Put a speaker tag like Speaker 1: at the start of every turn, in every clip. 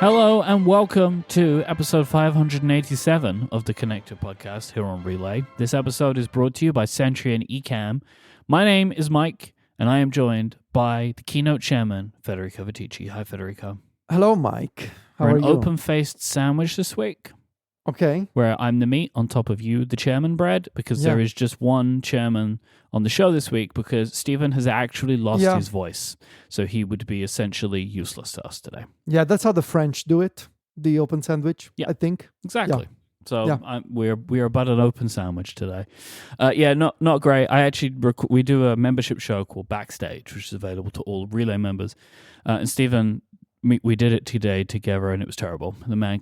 Speaker 1: Hello and welcome to episode 587 of the Connected Podcast here on Relay. This episode is brought to you by Sentry and Ecamm. My name is Myke, and I am joined by the keynote chairman, Federico Viticci. Hi, Federico.
Speaker 2: Hello, Myke. How
Speaker 1: We're
Speaker 2: are
Speaker 1: an
Speaker 2: you?
Speaker 1: open-faced sandwich this week,
Speaker 2: Okay.
Speaker 1: where I'm the meat on top of you, the chairman bread, because there is just one chairman on the show this week because Stephen has actually lost his voice. So he would be essentially useless to us today.
Speaker 2: Yeah, that's how the French do it. The open sandwich, I think.
Speaker 1: Exactly. Yeah. So we're about an open sandwich today. Not great. I actually we do a membership show called Backstage, which is available to all Relay members. And Stephen, we did it today together, and it was terrible. The man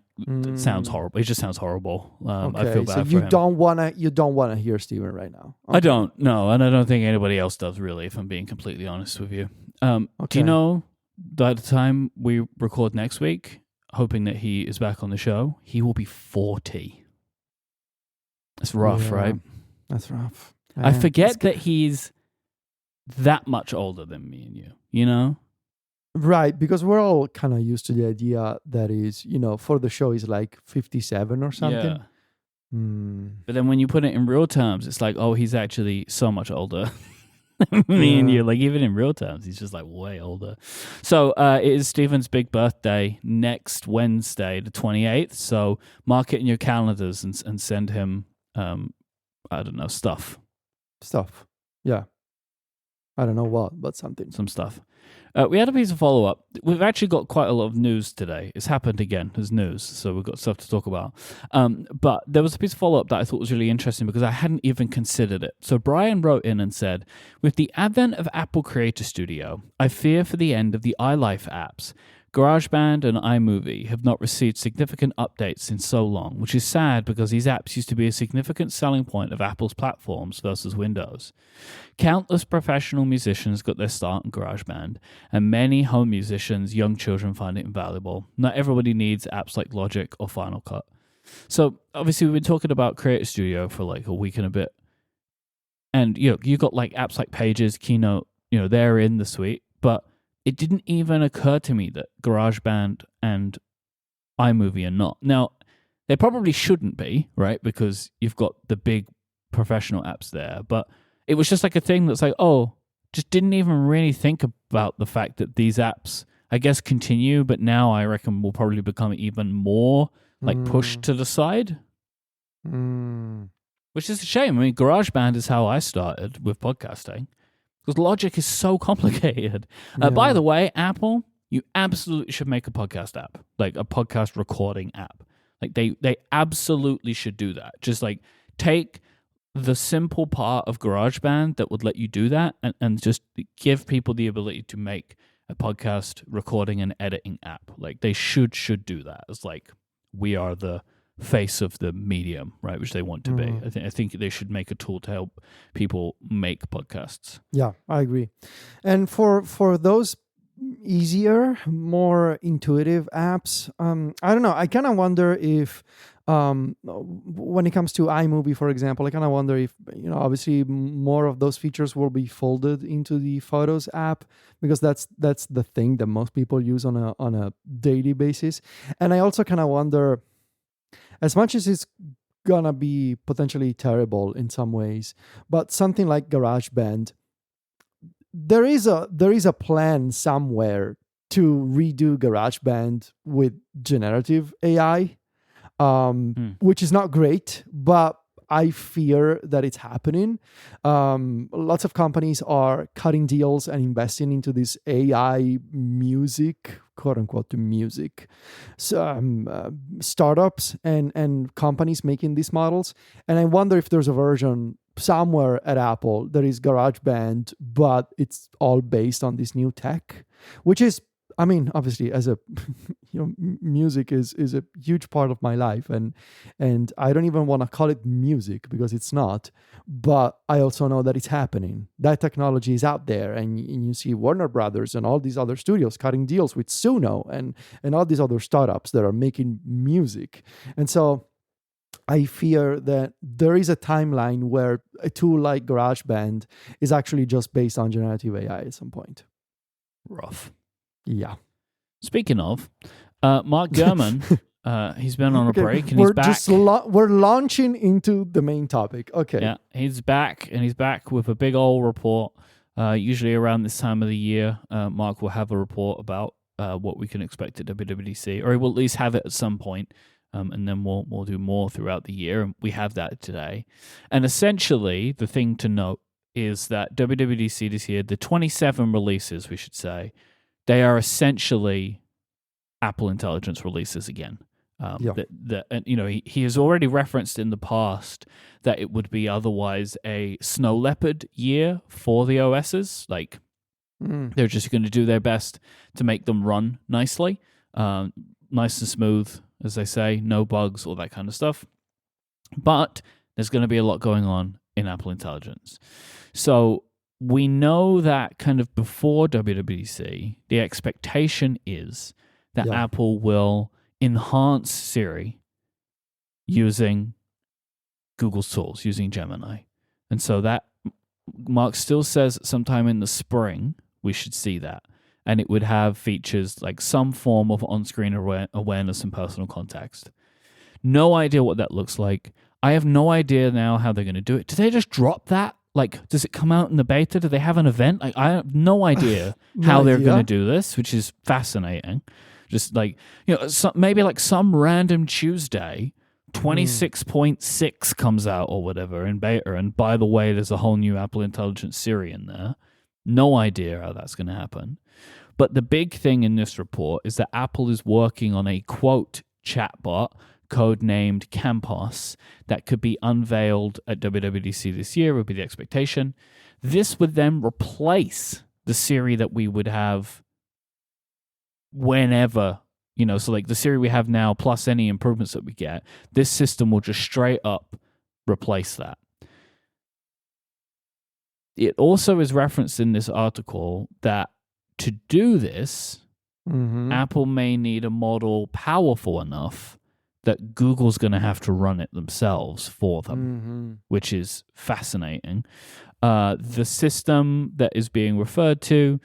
Speaker 1: sounds horrible. He just sounds horrible. I feel bad for him.
Speaker 2: You don't wanna hear Steven right now.
Speaker 1: I
Speaker 2: Okay.
Speaker 1: don't. No, and I don't think anybody else does really. If I'm being completely honest with you. Do you know by the time we record next week, hoping that he is back on the show, he will be 40. That's rough, right?
Speaker 2: That's rough.
Speaker 1: I forget that he's that much older than me and you know?
Speaker 2: Right, because we're all kind of used to the idea that is, for the show is like 57 or something.
Speaker 1: Yeah. But then when you put it in real terms, it's like, oh, he's actually so much older than me and you. Like, even in real terms, he's just like way older. So it is Stephen's big birthday next Wednesday, the 28th. So mark it in your calendars and send him, I don't know, stuff.
Speaker 2: Yeah. I don't know what, but something.
Speaker 1: Some stuff. We had a piece of follow-up. We've actually got quite a lot of news today. It's happened again as news, so we've got stuff to talk about. But there was a piece of follow-up that I thought was really interesting because I hadn't even considered it. So Brian wrote in and said, with the advent of Apple Creator Studio, I fear for the end of the iLife apps. GarageBand and iMovie have not received significant updates in so long, which is sad because these apps used to be a significant selling point of Apple's platforms versus Windows. Countless professional musicians got their start in GarageBand, and many home musicians, young children find it invaluable. Not everybody needs apps like Logic or Final Cut. So obviously we've been talking about Creator Studio for like a week and a bit. And you got like apps like Pages, Keynote, they're in the suite, but it didn't even occur to me that GarageBand and iMovie are not. Now, they probably shouldn't be, right? Because you've got the big professional apps there. But it was just like a thing that's like, just didn't even really think about the fact that these apps, I guess, continue, but now I reckon will probably become even more like pushed to the side. Which is a shame. I mean, GarageBand is how I started with podcasting. Because Logic is so complicated. By the way, Apple, you absolutely should make a podcast app, like a podcast recording app. Like they absolutely should do that. Just like take the simple part of GarageBand that would let you do that and just give people the ability to make a podcast recording and editing app. Like they should do that. It's like we are the face of the medium, right, which they want to be. I think they should make a tool to help people make podcasts.
Speaker 2: Yeah, I agree. And for those easier, more intuitive apps, I don't know. I kind of wonder if when it comes to iMovie, for example, I kind of wonder if, obviously more of those features will be folded into the Photos app because that's the thing that most people use on a daily basis. And I also kind of wonder, as much as it's gonna be potentially terrible in some ways, but something like GarageBand, there is a plan somewhere to redo GarageBand with generative AI, which is not great, but I fear that it's happening. Lots of companies are cutting deals and investing into this AI music, quote unquote, music. So, startups and companies making these models. And I wonder if there's a version somewhere at Apple that is GarageBand, but it's all based on this new tech, which is, I mean, obviously, as a music is a huge part of my life, and I don't even want to call it music because it's not. But I also know that it's happening. That technology is out there, and you see Warner Brothers and all these other studios cutting deals with Suno and all these other startups that are making music. And so I fear that there is a timeline where a tool like GarageBand is actually just based on generative AI at some point.
Speaker 1: Rough.
Speaker 2: Yeah.
Speaker 1: Speaking of, Mark Gurman, he's been on a break and
Speaker 2: we're
Speaker 1: he's back.
Speaker 2: we're launching into the main topic. Okay.
Speaker 1: Yeah, he's back, and he's back with a big old report. Usually around this time of the year, Mark will have a report about what we can expect at WWDC, or he will at least have it at some point, and then we'll do more throughout the year. And we have that today. And essentially, the thing to note is that WWDC this year, the 27 releases, we should say, they are essentially Apple Intelligence releases again. And he has already referenced in the past that it would be otherwise a snow leopard year for the OSs. Like they're just going to do their best to make them run nicely, nice and smooth, as they say, no bugs, all that kind of stuff. But there's going to be a lot going on in Apple Intelligence. So we know that kind of before WWDC, the expectation is that Apple will enhance Siri using Google's tools, using Gemini. And so that Mark still says sometime in the spring we should see that. And it would have features like some form of on-screen awareness and personal context. No idea what that looks like. I have no idea now how they're going to do it. Did they just drop that? Like, does it come out in the beta? Do they have an event? Like, I have no idea how they're going to do this, which is fascinating. Just like, maybe like some random Tuesday, 26.6 comes out or whatever in beta. And by the way, there's a whole new Apple Intelligence Siri in there. No idea how that's going to happen. But the big thing in this report is that Apple is working on a quote chatbot codenamed Campos that could be unveiled at WWDC this year, would be the expectation. This would then replace the Siri that we would have whenever, so like the Siri we have now plus any improvements that we get, this system will just straight up replace that. It also is referenced in this article that to do this, Apple may need a model powerful enough that Google's going to have to run it themselves for them, which is fascinating. The system that is being referred to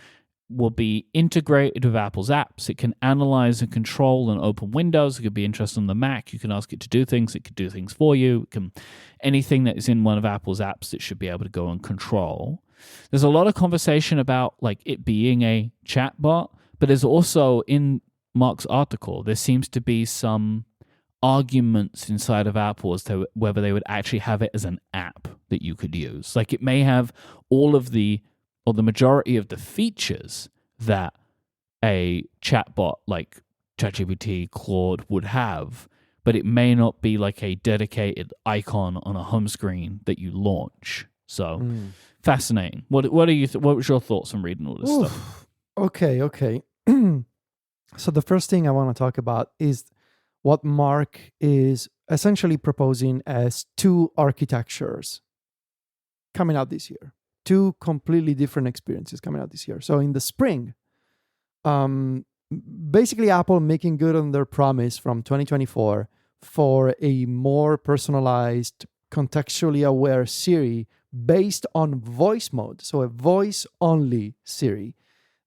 Speaker 1: will be integrated with Apple's apps. It can analyze and control and open windows. It could be interested on the Mac. You can ask it to do things. It could do things for you. Anything that is in one of Apple's apps, it should be able to go and control. There's a lot of conversation about like it being a chatbot, but there's also in Mark's article, there seems to be some arguments inside of Apple as to whether they would actually have it as an app that you could use. Like it may have all of the majority of the features that a chatbot like ChatGPT, Claude would have, but it may not be like a dedicated icon on a home screen that you launch. So fascinating. What was your thoughts on reading all this stuff?
Speaker 2: Okay. So the first thing I want to talk about is what Mark is essentially proposing as two architectures coming out this year. Two completely different experiences coming out this year. So in the spring, basically Apple making good on their promise from 2024 for a more personalized, contextually aware Siri based on voice mode. So a voice-only Siri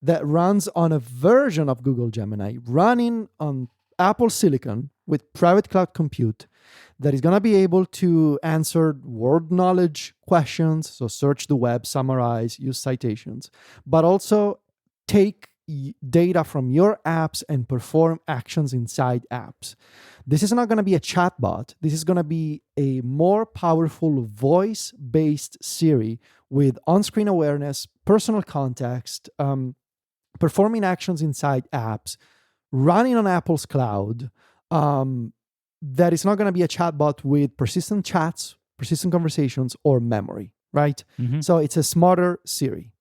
Speaker 2: that runs on a version of Google Gemini running on Apple Silicon with private cloud compute that is going to be able to answer word knowledge questions, so search the web, summarize, use citations, but also take data from your apps and perform actions inside apps. This is not going to be a chatbot. This is going to be a more powerful voice-based Siri with on-screen awareness, personal context, performing actions inside apps, running on Apple's cloud, that is not going to be a chatbot with persistent chats, persistent conversations, or memory, right? So it's a smarter Siri.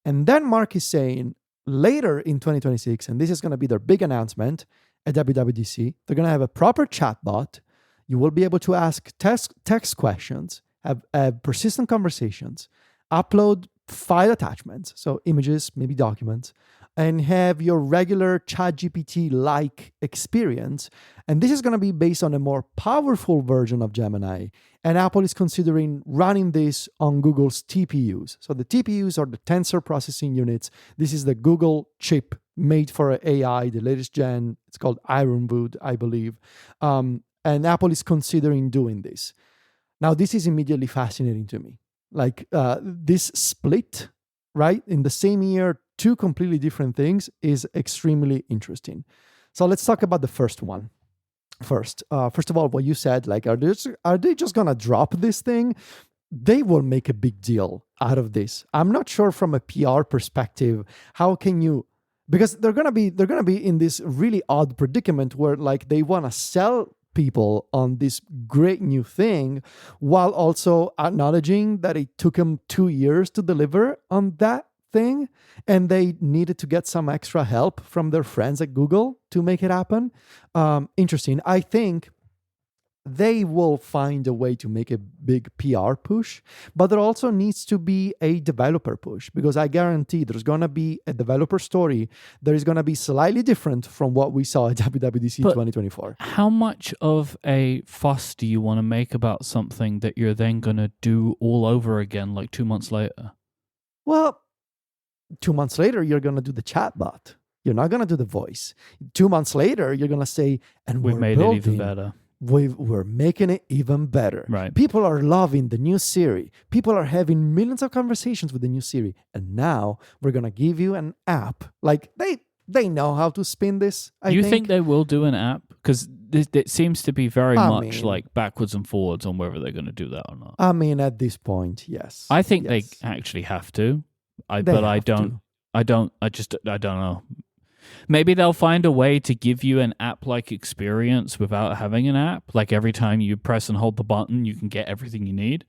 Speaker 2: And then Mark is saying later in 2026, and this is going to be their big announcement at WWDC, they're going to have a proper chatbot. You will be able to ask text questions, have persistent conversations, upload file attachments, so images, maybe documents, and have your regular ChatGPT-like experience. And this is going to be based on a more powerful version of Gemini. And Apple is considering running this on Google's TPUs. So the TPUs are the tensor processing units. This is the Google chip made for AI, the latest gen. It's called Ironwood, I believe. And Apple is considering doing this. Now, this is immediately fascinating to me. Like this split, right, in the same year, two completely different things is extremely interesting. So let's talk about the first one first. First of all, what you said, like, are they just gonna drop this thing? They will make a big deal out of this. I'm not sure from a PR perspective, how can you, because they're gonna be in this really odd predicament where like they want to sell people on this great new thing while also acknowledging that it took them 2 years to deliver on that thing and they needed to get some extra help from their friends at Google to make it happen. Interesting. I think they will find a way to make a big PR push, but there also needs to be a developer push, because I guarantee there's going to be a developer story that is going to be slightly different from what we saw at WWDC 2024.
Speaker 1: How much of a fuss do you want to make about something that you're then going to do all over again like 2 months later?
Speaker 2: Well, 2 months later, you're going to do the chatbot. You're not going to do the voice. 2 months later, you're going to say, and
Speaker 1: We've made it even better.
Speaker 2: We're making it even better.
Speaker 1: Right.
Speaker 2: People are loving the new Siri. People are having millions of conversations with the new Siri. And now we're going to give you an app. Like they know how to spin this, I think.
Speaker 1: You think they will do an app? Because it seems to be very much like backwards and forwards on whether they're going to do that or not.
Speaker 2: I mean, at this point, yes.
Speaker 1: I think they actually have to. I don't know. Maybe they'll find a way to give you an app-like experience without having an app. Like every time you press and hold the button, you can get everything you need.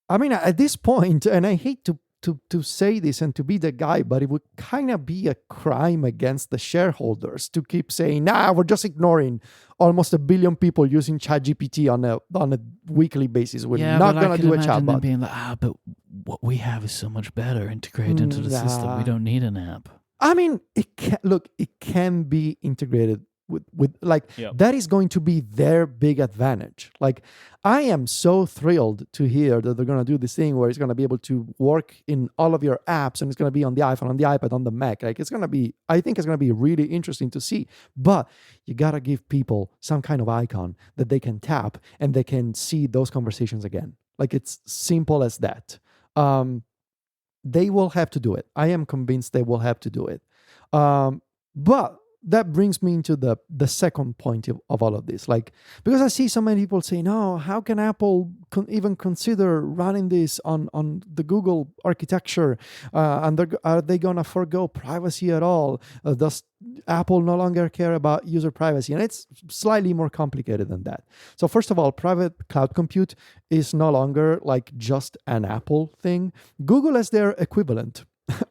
Speaker 2: I mean, at this point, and I hate to say this and to be the guy, but it would kind of be a crime against the shareholders to keep saying, nah, we're just ignoring almost 1 billion people using ChatGPT on a weekly basis. We're not going to do a chatbot.
Speaker 1: Them being like, but what we have is so much better integrated into the system. We don't need an app.
Speaker 2: I mean, it can be integrated with that is going to be their big advantage. Like, I am so thrilled to hear that they're going to do this thing where it's going to be able to work in all of your apps and it's going to be on the iPhone, on the iPad, on the Mac. Like, I think it's going to be really interesting to see. But you got to give people some kind of icon that they can tap and they can see those conversations again. Like, it's simple as that. They will have to do it. I am convinced they will have to do it. But that brings me into the second point of all of this. Like, because I see so many people say, no, how can Apple even consider running this on the Google architecture? And are they going to forgo privacy at all? Does Apple no longer care about user privacy? And it's slightly more complicated than that. So first of all, private cloud compute is no longer like just an Apple thing. Google has their equivalent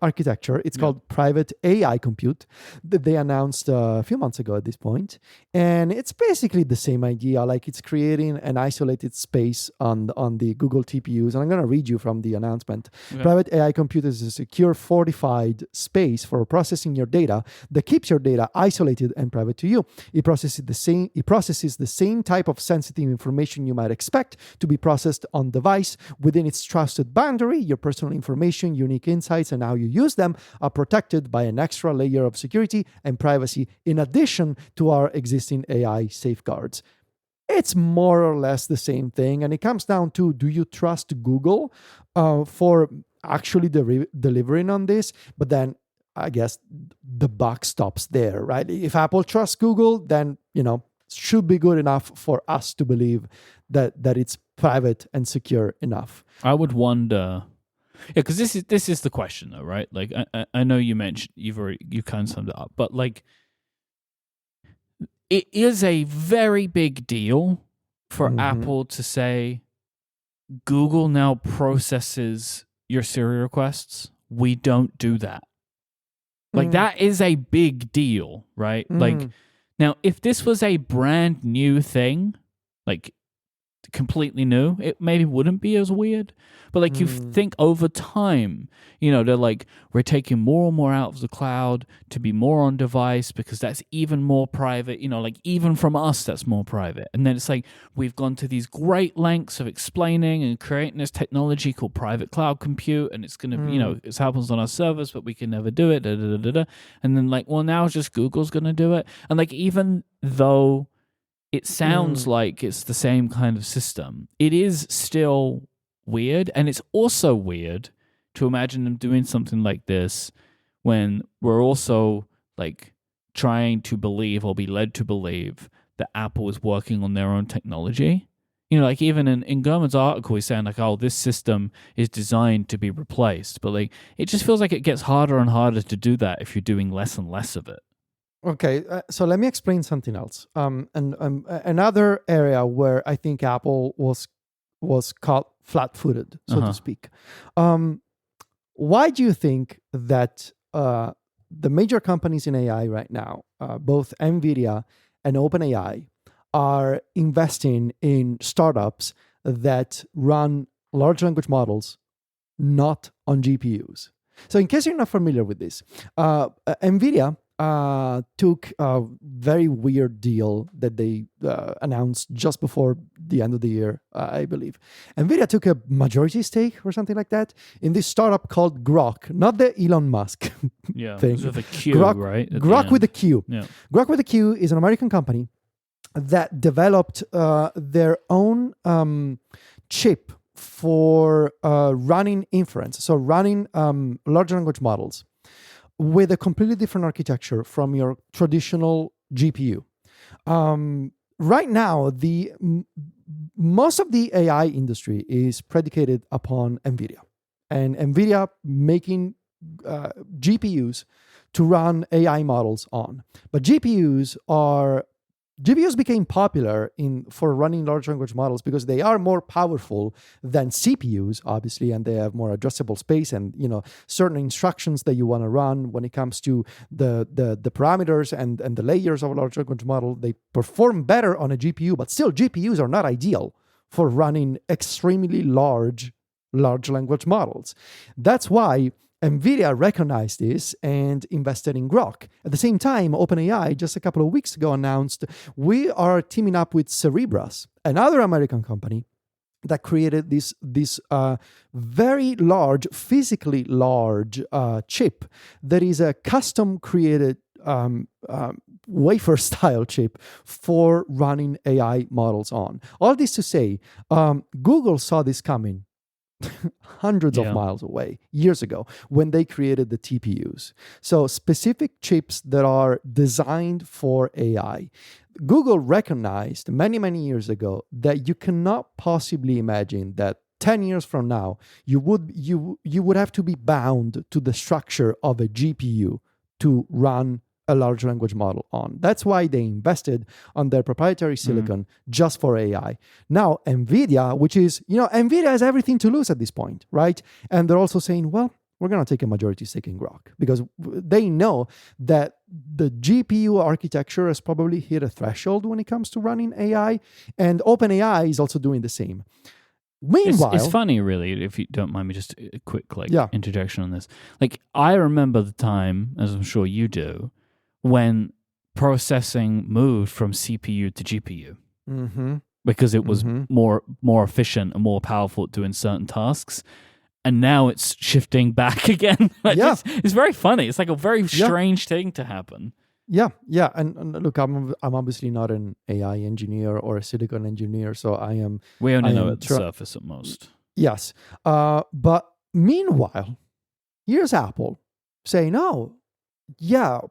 Speaker 2: architecture. It's called private AI compute that they announced a few months ago at this point. And it's basically the same idea. Like, it's creating an isolated space on the Google TPUs. And I'm going to read you from the announcement. Okay. Private AI compute is a secure, fortified space for processing your data that keeps your data isolated and private to you. It processes the same type of sensitive information you might expect to be processed on device within its trusted boundary. Your personal information, unique insights, and how you use them are protected by an extra layer of security and privacy in addition to our existing AI safeguards. It's more or less the same thing, and it comes down to, do you trust Google for actually delivering on this? But then I guess the buck stops there, right? If Apple trusts Google, then should be good enough for us to believe that it's private and secure enough.
Speaker 1: I would wonder. Yeah, because this is the question, though, right? Like, I know you mentioned you kind of summed it up, but like, it is a very big deal for Apple to say, Google now processes your Siri requests. We don't do that. Like, that is a big deal, right? Like, now, if this was a brand new thing, like completely new, it maybe wouldn't be as weird. But like you think over time, they're like, we're taking more and more out of the cloud to be more on device because that's even more private, like even from us, that's more private. And then it's like, we've gone to these great lengths of explaining and creating this technology called private cloud compute. And it's going to, it happens on our servers, but we can never do it. Da, da, da, da, da. And then like, well, now just Google's going to do it. And like, even though it sounds like it's the same kind of system, it is still weird. And it's also weird to imagine them doing something like this when we're also like trying to believe or be led to believe that Apple is working on their own technology. Like even in Gurman's article, he's saying like, oh, this system is designed to be replaced. But like, it just feels like it gets harder and harder to do that if you're doing less and less of it.
Speaker 2: Okay, so let me explain something else. And another area where I think Apple was caught flat-footed, so to speak. Why do you think that the major companies in AI right now, both NVIDIA and OpenAI, are investing in startups that run large language models not on GPUs? So in case you're not familiar with this, NVIDIA took a very weird deal that they announced just before the end of the year, I believe. NVIDIA took a majority stake or something like that in this startup called Grok, not the Elon Musk thing.
Speaker 1: With a Q,
Speaker 2: Grok,
Speaker 1: right?
Speaker 2: Grok with a Q.
Speaker 1: Yeah.
Speaker 2: Grok with a Q is an American company that developed their own chip for running inference, so running large language models with a completely different architecture from your traditional GPU. Right now, most of the AI industry is predicated upon NVIDIA, and NVIDIA making GPUs to run AI models on. But GPUs became popular for running large language models because they are more powerful than CPUs, obviously, and they have more addressable space and certain instructions that you want to run when it comes to the parameters and the layers of a large language model. They perform better on a GPU, but still GPUs are not ideal for running extremely large language models. That's why NVIDIA recognized this and invested in Grok. At the same time, OpenAI, just a couple of weeks ago, announced we are teaming up with Cerebras, another American company that created this very large, physically large chip that is a custom created wafer-style chip for running AI models on. All this to say, Google saw this coming hundreds of miles away years ago when they created the TPUs. So specific chips that are designed for AI. Google recognized many, many years ago that you cannot possibly imagine that 10 years from now, you would have to be bound to the structure of a GPU to run a large language model on. That's why they invested on their proprietary silicon just for AI. Now, NVIDIA, which is, NVIDIA has everything to lose at this point, right? And they're also saying, well, we're going to take a majority stake in Grok because they know that the GPU architecture has probably hit a threshold when it comes to running AI, and OpenAI is also doing the same. Meanwhile,
Speaker 1: it's funny, really, if you don't mind me, just a quick interjection on this. Like, I remember the time, as I'm sure you do, when processing moved from CPU to GPU because it was more efficient and more powerful at doing certain tasks. And now it's shifting back again. It's very funny. It's like a very strange thing to happen.
Speaker 2: Yeah. And look, I'm obviously not an AI engineer or a silicon engineer, so I am.
Speaker 1: We only know at the surface at most.
Speaker 2: Yes. But meanwhile, here's Apple saying, "No,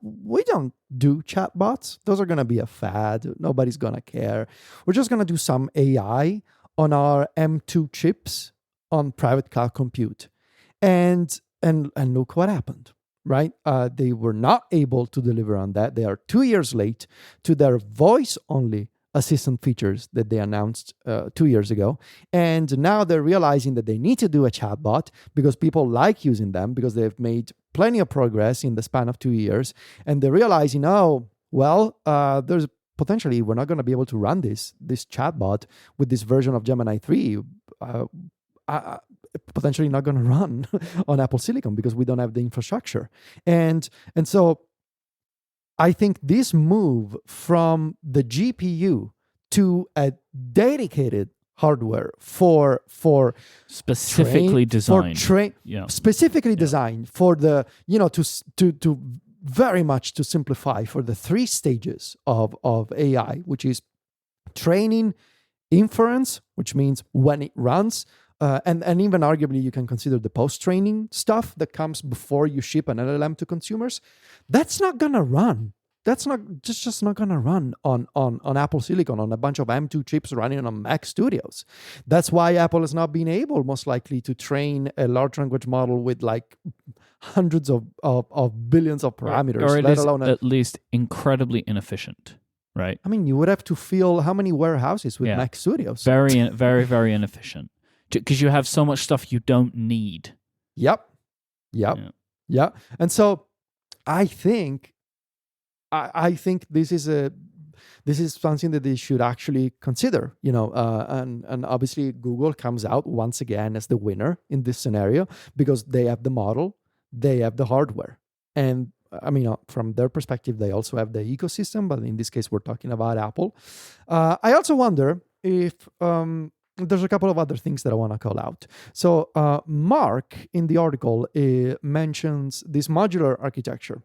Speaker 2: we don't do chatbots. Those are going to be a fad. Nobody's going to care. We're just going to do some AI on our M2 chips on private cloud compute." And look what happened, right? They were not able to deliver on that. They are 2 years late to their voice-only assistant features that they announced 2 years ago. And now they're realizing that they need to do a chatbot because people like using them because they've made plenty of progress in the span of 2 years. And they're realizing, there's potentially we're not going to be able to run this chatbot with this version of Gemini 3. potentially not going to run on Apple Silicon because we don't have the infrastructure. And so I think this move from the GPU to a dedicated hardware for
Speaker 1: specifically designed
Speaker 2: specifically designed for the to very much to simplify for the 3 stages of AI, which is training, inference, which means when it runs, and even arguably you can consider the post-training stuff that comes before you ship an LLM to consumers. That's not gonna run. That's just not gonna run on Apple Silicon, on a bunch of M2 chips running on Mac Studios. That's why Apple has not been able, most likely, to train a large language model with like hundreds of billions of parameters,
Speaker 1: or
Speaker 2: let alone
Speaker 1: at least incredibly inefficient. Right.
Speaker 2: I mean, you would have to fill how many warehouses with Mac Studios?
Speaker 1: Very, very, very inefficient. Because you have so much stuff you don't need.
Speaker 2: Yep. And so I think this is something that they should actually consider, and obviously Google comes out once again as the winner in this scenario because they have the model, they have the hardware, and I mean, from their perspective, they also have the ecosystem, but in this case, we're talking about Apple. I also wonder if there's a couple of other things that I want to call out. So Mark, in the article, mentions this modular architecture.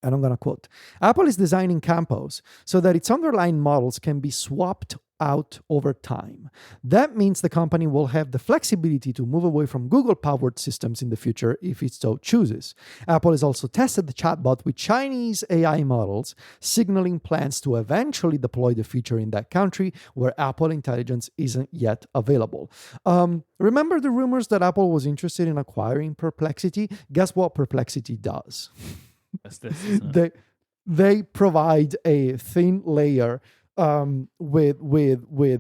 Speaker 2: And I'm going to quote, Apple is designing Campos so that its underlying models can be swapped out over time. That means the company will have the flexibility to move away from Google-powered systems in the future if it so chooses. Apple has also tested the chatbot with Chinese AI models, signaling plans to eventually deploy the feature in that country where Apple Intelligence isn't yet available. Remember the rumors that Apple was interested in acquiring Perplexity? Guess what Perplexity does? They provide a thin layer with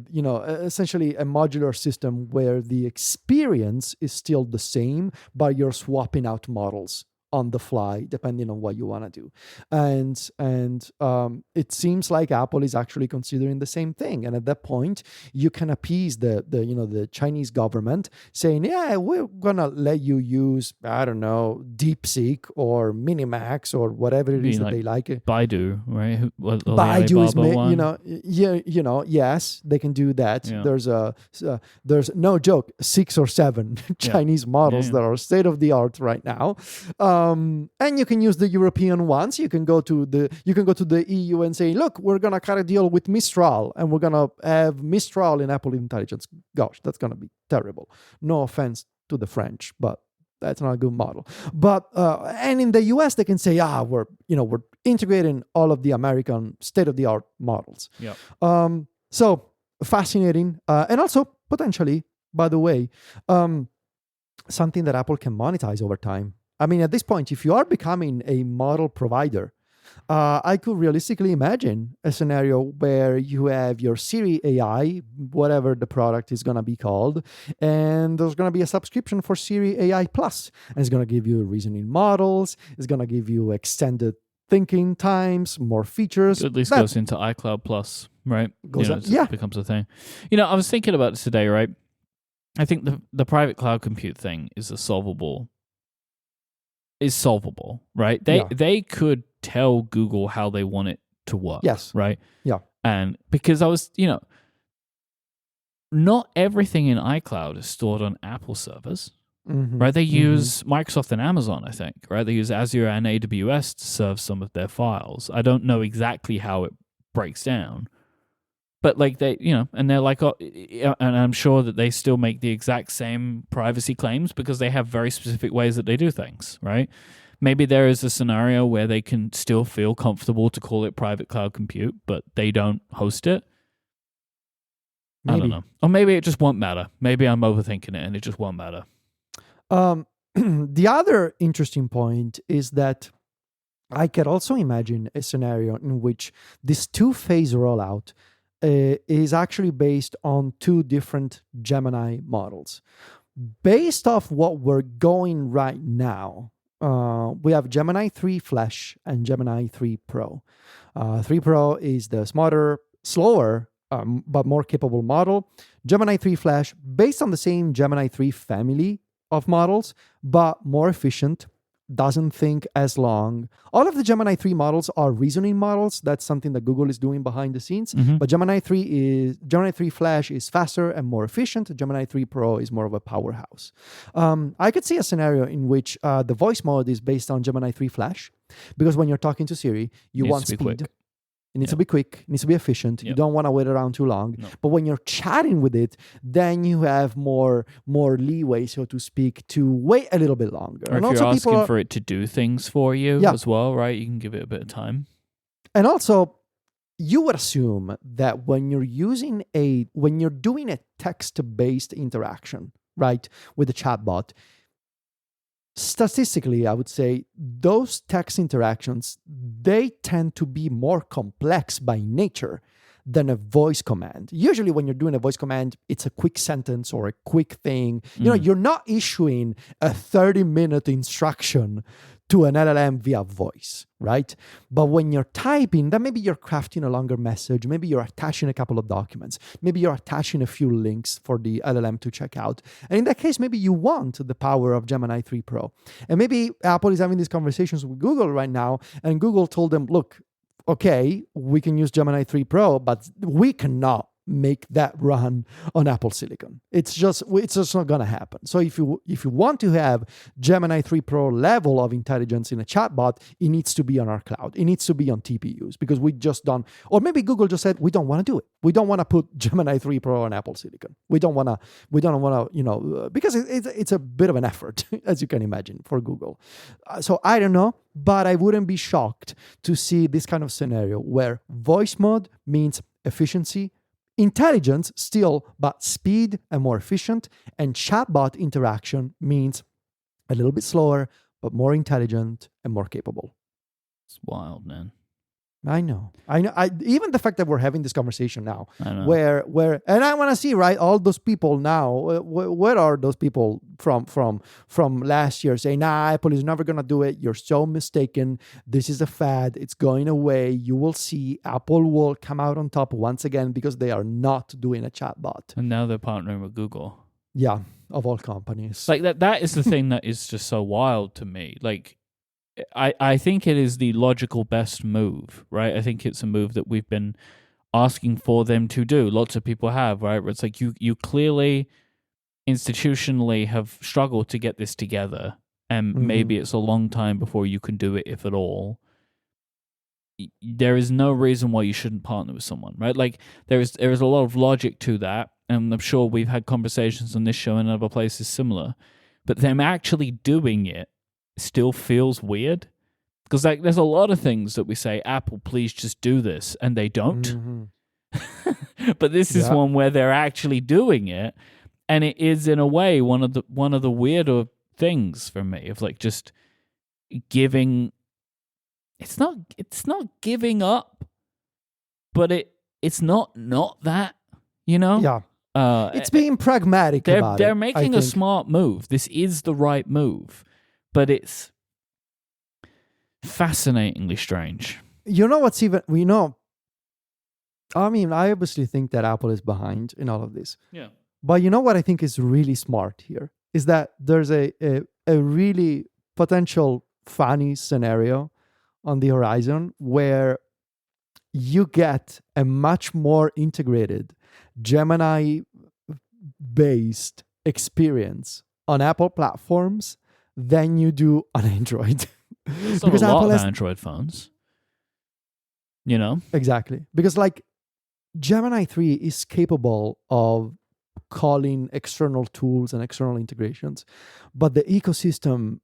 Speaker 2: essentially a modular system where the experience is still the same, but you're swapping out models on the fly depending on what you want to do, and it seems like Apple is actually considering the same thing. And at that point, you can appease the Chinese government, saying, "Yeah, we're gonna let you use, I don't know, DeepSeek or Minimax or whatever it is that they like."
Speaker 1: Baidu, right?
Speaker 2: Baidu is, yes, they can do that. Yeah. There's no joke, 6 or 7 Chinese models that are state of the art right now. And you can use the European ones. You can go to the EU and say, look, we're gonna cut a deal with Mistral, and we're gonna have Mistral in Apple Intelligence. Gosh, that's gonna be terrible. No offense to the French, but that's not a good model. But and in the US, they can say, we're integrating all of the American state of the art models.
Speaker 1: Yeah.
Speaker 2: So fascinating, and also potentially, by the way, something that Apple can monetize over time. I mean, at this point, if you are becoming a model provider, I could realistically imagine a scenario where you have your Siri AI, whatever the product is going to be called, and there's going to be a subscription for Siri AI Plus, and it's going to give you reasoning models, it's going to give you extended thinking times, more features.
Speaker 1: It at least goes into iCloud Plus, right? It becomes a thing. I was thinking about this today, right? I think the private cloud compute thing is solvable, right? They could tell Google how they want it to work.
Speaker 2: Yes.
Speaker 1: Right?
Speaker 2: Yeah.
Speaker 1: And because I was, not everything in iCloud is stored on Apple servers. Mm-hmm. Right? They use Microsoft and Amazon, I think, right? They use Azure and AWS to serve some of their files. I don't know exactly how it breaks down. But they, and they're like, and I'm sure that they still make the exact same privacy claims because they have very specific ways that they do things, right? Maybe there is a scenario where they can still feel comfortable to call it private cloud compute, but they don't host it. Maybe. I don't know. Or maybe it just won't matter. Maybe I'm overthinking it and it just won't matter.
Speaker 2: The other interesting point is that I could also imagine a scenario in which this 2-phase rollout is actually based on 2 different Gemini models. Based off what we're going right now, we have Gemini 3 Flash and Gemini 3 Pro. 3 Pro is the smarter, slower but more capable model. Gemini 3 Flash, based on the same Gemini 3 family of models, but more efficient, doesn't think as long. All of the Gemini 3 models are reasoning models. That's something that Google is doing behind the scenes. But Gemini 3 Flash is faster and more efficient. Gemini 3 Pro is more of a powerhouse. I could see a scenario in which the voice mode is based on Gemini 3 Flash, because when you're talking to Siri, you want speed.
Speaker 1: Quick.
Speaker 2: It needs to be quick. It needs to be efficient. You don't want to wait around too long.
Speaker 1: No.
Speaker 2: But when you're chatting with it, then you have more leeway, so to speak, to wait a little bit longer.
Speaker 1: Or
Speaker 2: and
Speaker 1: if
Speaker 2: also
Speaker 1: you're asking for it to do things for you as well, right? You can give it a bit of time.
Speaker 2: And also, you would assume that when you're doing a text-based interaction, right, with a chatbot, statistically, I would say those text interactions, they tend to be more complex by nature than a voice command. Usually when you're doing a voice command, it's a quick sentence or a quick thing. You know, you're not issuing a 30-minute instruction to an LLM via voice, right? But when you're typing, then maybe you're crafting a longer message. Maybe you're attaching a couple of documents. Maybe you're attaching a few links for the LLM to check out. And in that case, maybe you want the power of Gemini 3 Pro. And maybe Apple is having these conversations with Google right now, and Google told them, look, okay, we can use Gemini 3 Pro, but we cannot make that run on Apple Silicon. It's just not gonna happen. So if you want to have Gemini 3 Pro level of intelligence in a chatbot, it needs to be on our cloud. It needs to be on TPUs, because we just don't. Or maybe Google just said we don't want to do it. We don't want to put Gemini 3 Pro on Apple Silicon. We don't want to. Because it's a bit of an effort, as you can imagine, for Google. So I don't know, but I wouldn't be shocked to see this kind of scenario where voice mode means efficiency, intelligence still, but speed and more efficient, and chatbot interaction means a little bit slower, but more intelligent and more capable.
Speaker 1: It's wild, man.
Speaker 2: I know. Even the fact that we're having this conversation now,
Speaker 1: I know.
Speaker 2: where, and I want to see, right, all those people now. Where are those people from last year saying, "Nah, Apple is never gonna do it. You're so mistaken. This is a fad. It's going away. You will see. Apple will come out on top once again because they are not doing a chatbot."
Speaker 1: And now they're partnering with Google.
Speaker 2: Yeah, of all companies.
Speaker 1: Like that is the thing that is just so wild to me. Like, I think it is the logical best move, right? I think it's a move that we've been asking for them to do. Lots of people have, right? Where it's like you clearly institutionally have struggled to get this together, and maybe it's a long time before you can do it, if at all. There is no reason why you shouldn't partner with someone, right? Like there is a lot of logic to that, and I'm sure we've had conversations on this show and other places similar. But them actually doing it still feels weird, because like there's a lot of things that we say, Apple, please just do this, and they don't. But this is one where they're actually doing it, and it is in a way one of the weirder things for me of like just giving. It's not giving up, but it's not that, you know.
Speaker 2: Yeah, it's being pragmatic.
Speaker 1: They're making a smart move. This is the right move. But it's fascinatingly strange.
Speaker 2: You know what's even... I mean, I obviously think that Apple is behind in all of this.
Speaker 1: Yeah.
Speaker 2: But you know what I think is really smart here? Is that there's a really potential funny scenario on the horizon where you get a much more integrated Gemini-based experience on Apple platforms than you do on Android.
Speaker 1: Because Apple has Android phones, you know?
Speaker 2: Exactly. Because like Gemini 3 is capable of calling external tools and external integrations, but the ecosystem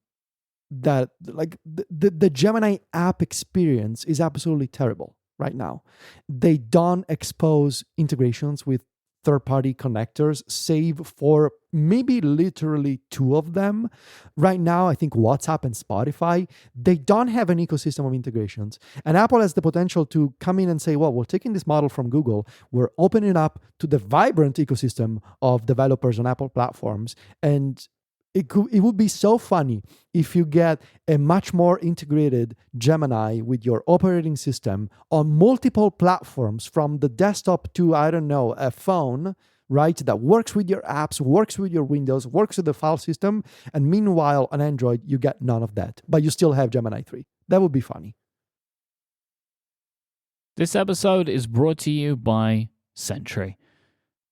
Speaker 2: that like the Gemini app experience is absolutely terrible right now. They don't expose integrations with third-party connectors, save for maybe literally two of them. Right now, I think WhatsApp and Spotify, they don't have an ecosystem of integrations. And Apple has the potential to come in and say, well, we're taking this model from Google, we're opening it up to the vibrant ecosystem of developers on Apple platforms, and it would be so funny if you get a much more integrated Gemini with your operating system on multiple platforms, from the desktop to, I don't know, a phone, right? That works with your apps, works with your Windows, works with the file system. And meanwhile, on Android, you get none of that, but you still have Gemini 3. That would be funny.
Speaker 1: This episode is brought to you by Sentry.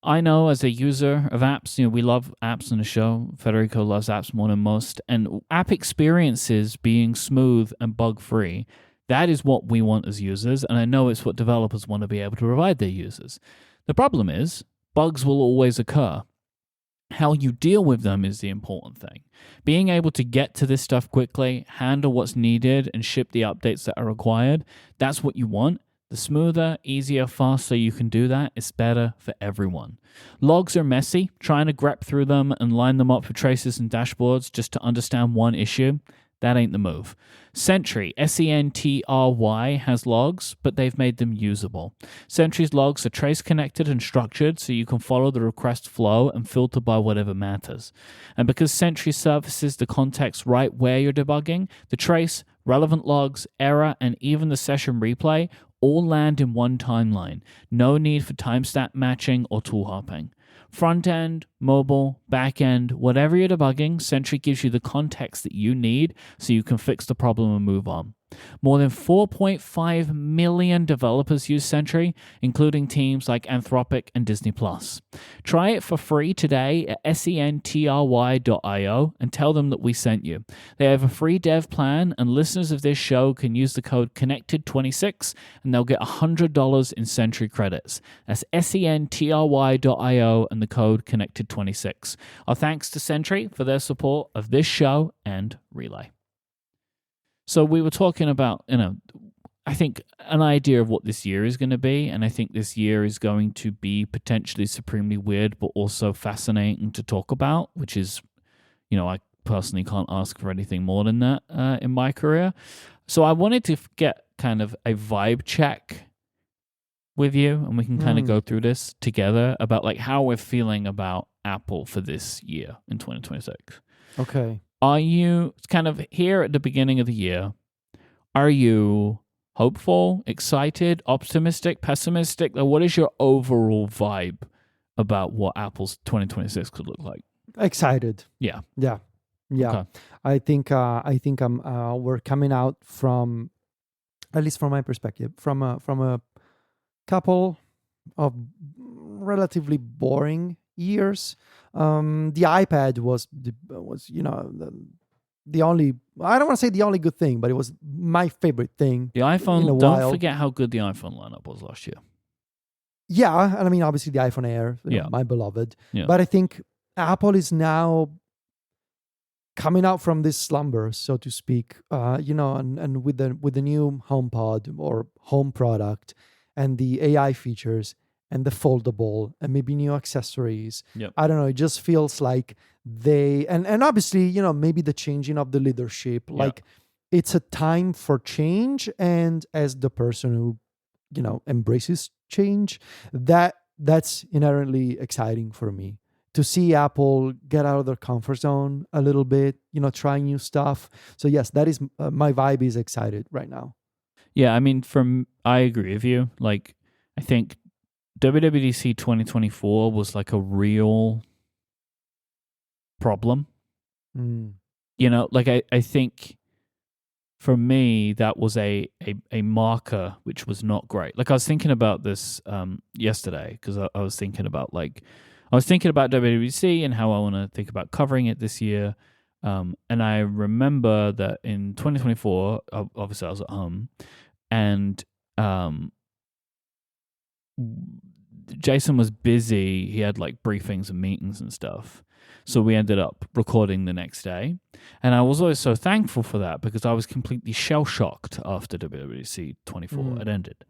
Speaker 1: I know as a user of apps, we love apps on the show. Federico loves apps more than most. And app experiences being smooth and bug-free, that is what we want as users. And I know it's what developers want to be able to provide their users. The problem is, bugs will always occur. How you deal with them is the important thing. Being able to get to this stuff quickly, handle what's needed, and ship the updates that are required, that's what you want. The smoother, easier, faster you can do that, it's better for everyone. Logs are messy. Trying to grep through them and line them up for traces and dashboards just to understand one issue, that ain't the move. Sentry, Sentry, has logs, but they've made them usable. Sentry's logs are trace connected and structured, so you can follow the request flow and filter by whatever matters. And because Sentry surfaces the context right where you're debugging, the trace, relevant logs, error, and even the session replay all land in one timeline. No need for timestamp matching or tool hopping. Front end, mobile, back end, whatever you're debugging, Sentry gives you the context that you need so you can fix the problem and move on. More than 4.5 million developers use Sentry, including teams like Anthropic and Disney+. Try it for free today at sentry.io and tell them that we sent you. They have a free dev plan, and listeners of this show can use the code CONNECTED26 and they'll get $100 in Sentry credits. That's sentry.io and the code CONNECTED26. Our thanks to Sentry for their support of this show and Relay. So we were talking about, I think an idea of what this year is going to be, and I think this year is going to be potentially supremely weird, but also fascinating to talk about, which is, I personally can't ask for anything more than that in my career. So I wanted to get kind of a vibe check with you, and we can kind of go through this together about like how we're feeling about Apple for this year in 2026.
Speaker 2: Okay.
Speaker 1: Are you kind of here at the beginning of the year? Are you hopeful, excited, optimistic, pessimistic? What is your overall vibe about what Apple's 2026 could look like?
Speaker 2: Excited.
Speaker 1: Yeah.
Speaker 2: Okay. I think we're coming out from, at least from my perspective, from a couple of relatively boring years. The iPad was the only, I don't want to say the only good thing, but it was my favorite thing.
Speaker 1: The iPhone, don't forget how good the iPhone lineup was last year.
Speaker 2: Yeah, and I mean, obviously the iPhone Air, my beloved.
Speaker 1: Yeah.
Speaker 2: But I think Apple is now coming out from this slumber, so to speak, and with the new HomePod or home product and the AI features and the foldable and maybe new accessories.
Speaker 1: Yep.
Speaker 2: I don't know. It just feels like they, and obviously, maybe the changing of the leadership, like it's a time for change. And as the person who, embraces change, that's inherently exciting for me to see Apple get out of their comfort zone a little bit, try new stuff. So yes, that is my vibe is excited right now.
Speaker 1: Yeah. I mean, I agree with you. Like, I think WWDC 2024 was like a real problem. I think for me, that was a marker, which was not great. Like I was thinking about this yesterday, because I was thinking about WWDC and how I want to think about covering it this year. And I remember that in 2024, obviously I was at home, and Jason was busy. He had like briefings and meetings and stuff. So we ended up recording the next day. And I was always so thankful for that, because I was completely shell-shocked after WWDC 24 had ended,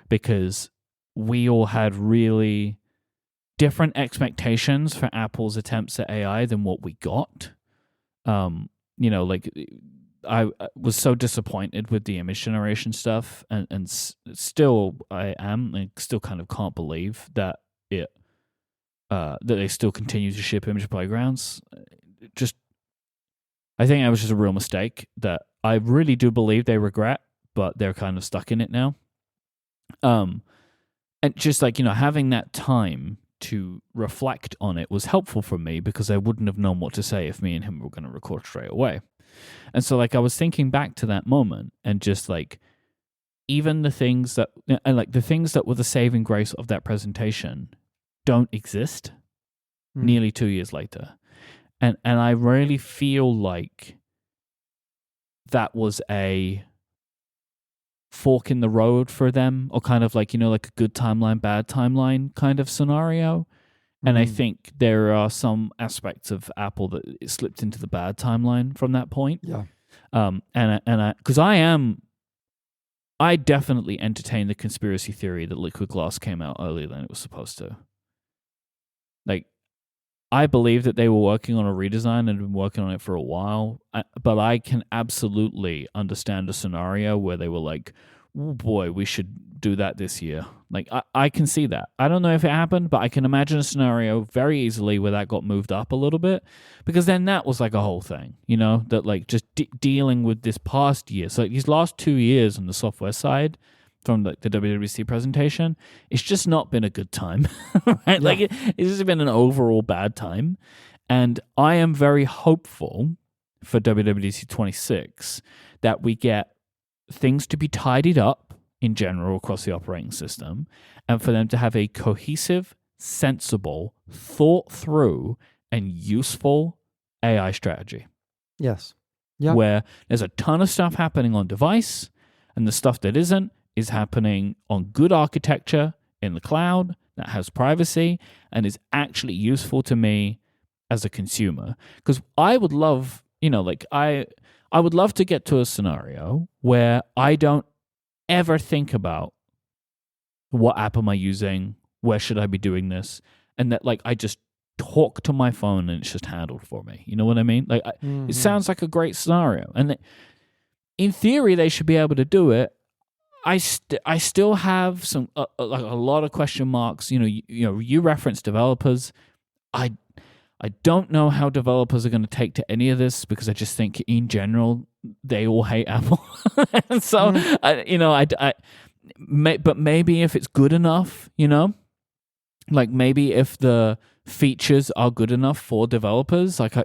Speaker 1: because we all had really different expectations for Apple's attempts at AI than what we got. I was so disappointed with the image generation stuff, and still I am. I still kind of can't believe that that they still continue to ship image playgrounds. Just I think that was just a real mistake that I really do believe they regret, but they're kind of stuck in it now. And just like, having that time to reflect on it was helpful for me because I wouldn't have known what to say if me and him were going to record straight away. And so, like, I was thinking back to that moment and just like, even the things that, and like the things that were the saving grace of that presentation don't exist nearly 2 years later. And I really feel like that was a fork in the road for them, or kind of like, like a good timeline, bad timeline kind of scenario. And I think there are some aspects of Apple that it slipped into the bad timeline from that point.
Speaker 2: Yeah.
Speaker 1: Because I definitely entertain the conspiracy theory that Liquid Glass came out earlier than it was supposed to. Like, I believe that they were working on a redesign and had been working on it for a while, but I can absolutely understand a scenario where they were like, oh boy, we should do that this year. Like, I can see that. I don't know if it happened, but I can imagine a scenario very easily where that got moved up a little bit, because then that was like a whole thing, that like just dealing with this past year. So like these last 2 years on the software side, from like the WWDC presentation, it's just not been a good time, right? Yeah. Like it's just been an overall bad time. And I am very hopeful for WWDC 26 that we get things to be tidied up in general across the operating system, and for them to have a cohesive, sensible, thought through, and useful AI strategy.
Speaker 2: Yes. Yeah.
Speaker 1: Where there's a ton of stuff happening on device, and the stuff that isn't is happening on good architecture in the cloud that has privacy and is actually useful to me as a consumer. Because I would love, I would love to get to a scenario where I don't ever think about what app am I using, where should I be doing this, and that like I just talk to my phone and it's just handled for me. You know what I mean? Like it sounds like a great scenario, and in theory they should be able to do it. I still have some like a lot of question marks. You reference developers. I don't know how developers are going to take to any of this, because I just think in general they all hate Apple. And so but maybe if it's good enough, like maybe if the features are good enough for developers, like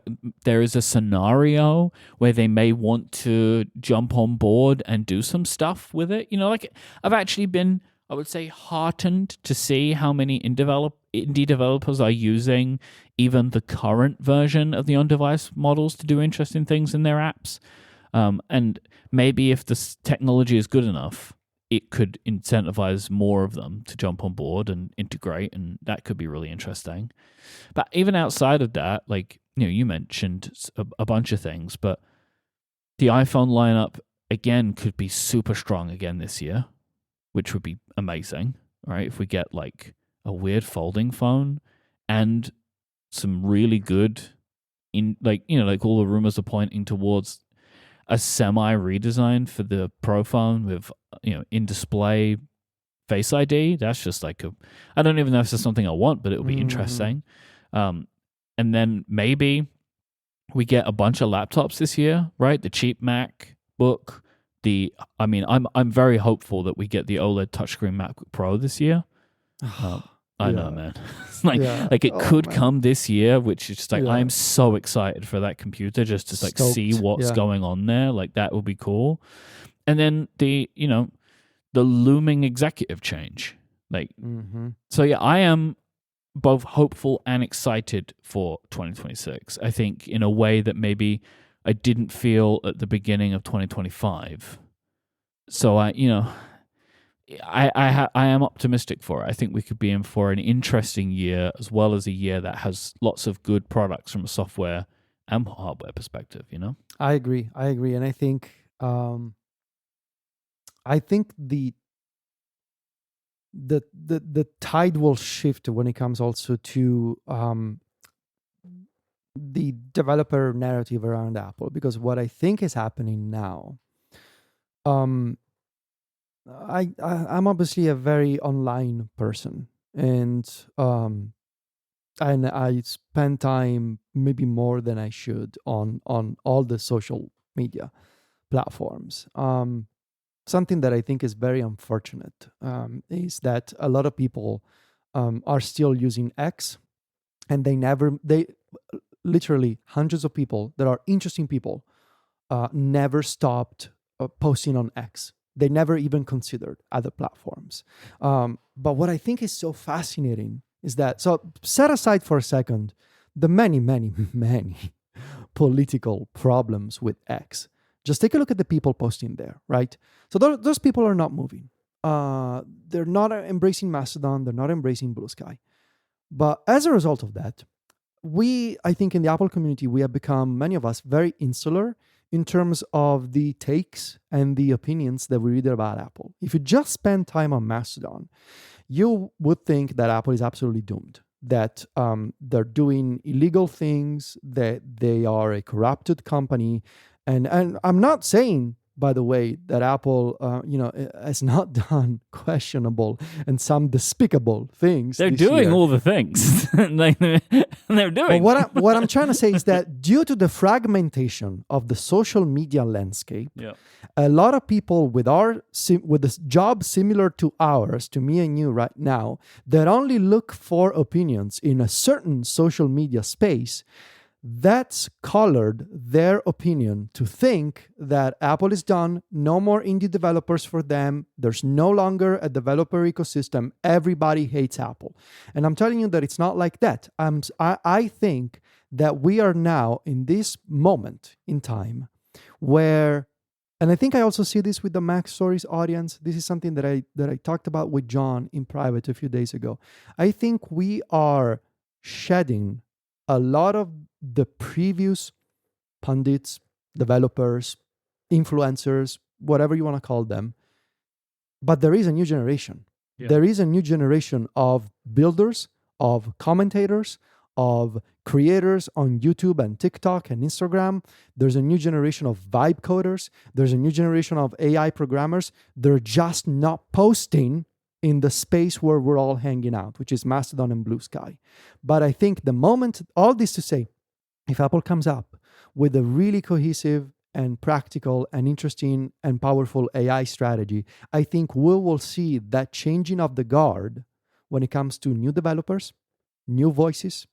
Speaker 1: there is a scenario where they may want to jump on board and do some stuff with it. Like I've actually been, I would say, heartened to see how many indie developers are using even the current version of the on-device models to do interesting things in their apps. And maybe if this technology is good enough, it could incentivize more of them to jump on board and integrate, and that could be really interesting. But even outside of that, like, you mentioned a bunch of things, but the iPhone lineup, again, could be super strong again this year, which would be amazing, right? If we get like a weird folding phone and some really good, like all the rumors are pointing towards a semi redesign for the Pro phone with in display Face ID. That's just like I don't even know if it's something I want, but it will be interesting. And then maybe we get a bunch of laptops this year, right? The cheap MacBook. I'm very hopeful that we get the OLED touchscreen MacBook Pro this year. I know, man. Like it could come this year, which is just like I'm so excied for that computer, just to like see what's going on there. Like that would be cool. And then the looming executive change. Like so I am both hopeful and excited for 2026. I think in a way that maybe I didn't feel at the beginning of 2025. So I am optimistic for it. I think we could be in for an interesting year, as well as a year that has lots of good products from a software and hardware perspective.
Speaker 2: I agree, and I think the tide will shift when it comes also to the developer narrative around Apple, because what I think is happening now, I'm obviously a very online person, and and I spend time maybe more than I should on all the social media platforms. Something that I think is very unfortunate is that a lot of people are still using X, and they literally hundreds of people that are interesting people never stopped posting on X. They never even considered other platforms. But what I think is so fascinating is that, so set aside for a second the many, many, many political problems with X. Just take a look at the people posting there, right? So those people are not moving. They're not embracing Mastodon. They're not embracing Blue Sky. But as a result of that, I think in the Apple community, we have become, many of us, very insular in terms of the takes and the opinions that we read about Apple. If you just spend time on Mastodon, you would think that Apple is absolutely doomed, that they're doing illegal things, that they are a corrupted company. And I'm not saying, by the way, that Apple, has not done questionable and some despicable things.
Speaker 1: They're
Speaker 2: this
Speaker 1: doing
Speaker 2: year.
Speaker 1: all the things. They're doing.
Speaker 2: But what I'm trying to say is that due to the fragmentation of the social media landscape, a lot of people with a job similar to ours, to me and you right now, that only look for opinions in a certain social media space, that's colored their opinion to think that Apple is done, no more indie developers for them, there's no longer a developer ecosystem, everybody hates Apple. And I'm telling you that it's not like that. I think that we are now in this moment in time where, and I think I also see this with the Mac Stories audience. This is something that I talked about with John in private a few days ago. I think we are shedding a lot of the previous pundits, developers, influencers, whatever you want to call them. But there is a new generation. Yeah. There is a new generation of builders, of commentators, of creators on YouTube and TikTok and Instagram. There's a new generation of vibe coders. There's a new generation of AI programmers. They're just not posting in the space where we're all hanging out, which is Mastodon and Blue Sky. But I think the moment, all this to say, if Apple comes up with a really cohesive and practical and interesting and powerful AI strategy, I think we will see that changing of the guard when it comes to new developers, new voices,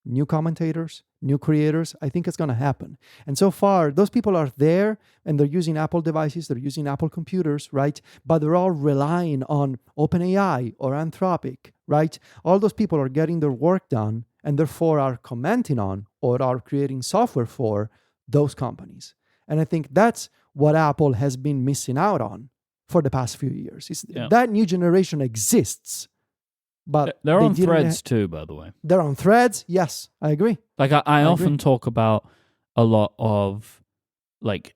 Speaker 2: new commentators, new creators. I think it's going to happen. And so far, those people are there and they're using Apple devices, they're using Apple computers, right? But they're all relying on OpenAI or Anthropic, right? All those people are getting their work done and therefore are commenting on or are creating software for those companies. And I think that's what Apple has been missing out on for the past few years. That new generation exists. But
Speaker 1: they're on Threads too, by the way.
Speaker 2: They're on Threads. Yes, I agree.
Speaker 1: Like I often talk about a lot of like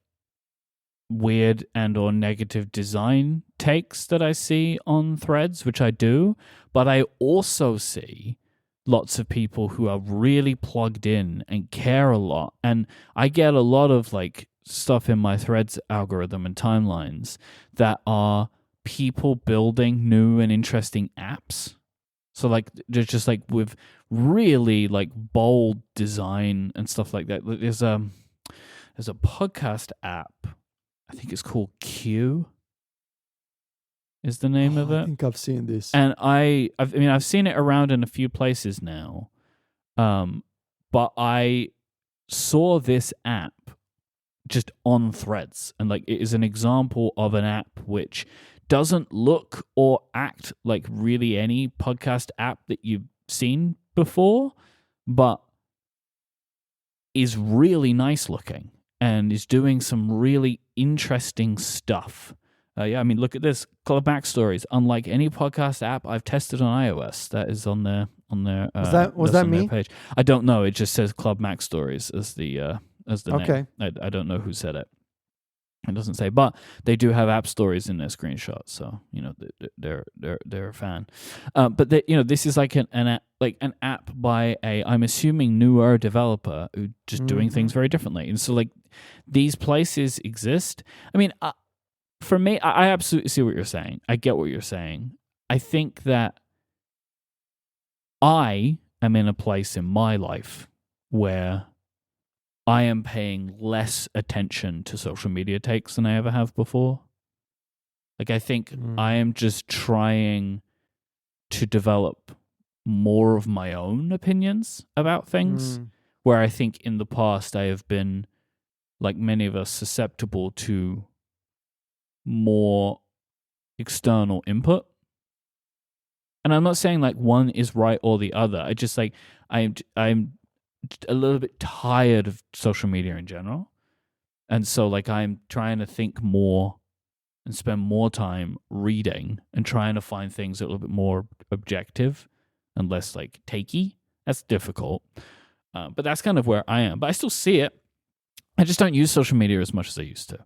Speaker 1: weird and or negative design takes that I see on Threads, which I do, but I also see lots of people who are really plugged in and care a lot. And I get a lot of like stuff in my Threads algorithm and timelines that are people building new and interesting apps. So like just like with really like bold design and stuff like that. There's a podcast app. I think it's called Q. Is the name of it?
Speaker 2: I think I've seen this.
Speaker 1: And I've seen it around in a few places now. But I saw this app just on Threads, and like it is an example of an app which doesn't look or act like really any podcast app that you've seen before, but is really nice looking and is doing some really interesting stuff. Look at this. Club Mac Stories, unlike any podcast app I've tested on iOS. That is on their
Speaker 2: was that me?
Speaker 1: Page. I don't know. It just says Club Mac Stories as the
Speaker 2: okay.
Speaker 1: name. I don't know who said it. It doesn't say, but they do have app stories in their screenshots, so they're a fan. But this is like an app by I'm assuming newer developer who just doing things very differently, and so like these places exist. I mean, for me, I absolutely see what you're saying. I get what you're saying. I think that I am in a place in my life where I am paying less attention to social media takes than I ever have before. Like, I think I am just trying to develop more of my own opinions about things, where I think in the past I have been, like many of us, susceptible to more external input. And I'm not saying like one is right or the other. I just like I'm a little bit tired of social media in general. And so like I'm trying to think more and spend more time reading and trying to find things that are a little bit more objective and less like takey. That's difficult. But that's kind of where I am. But I still see it. I just don't use social media as much as I used to.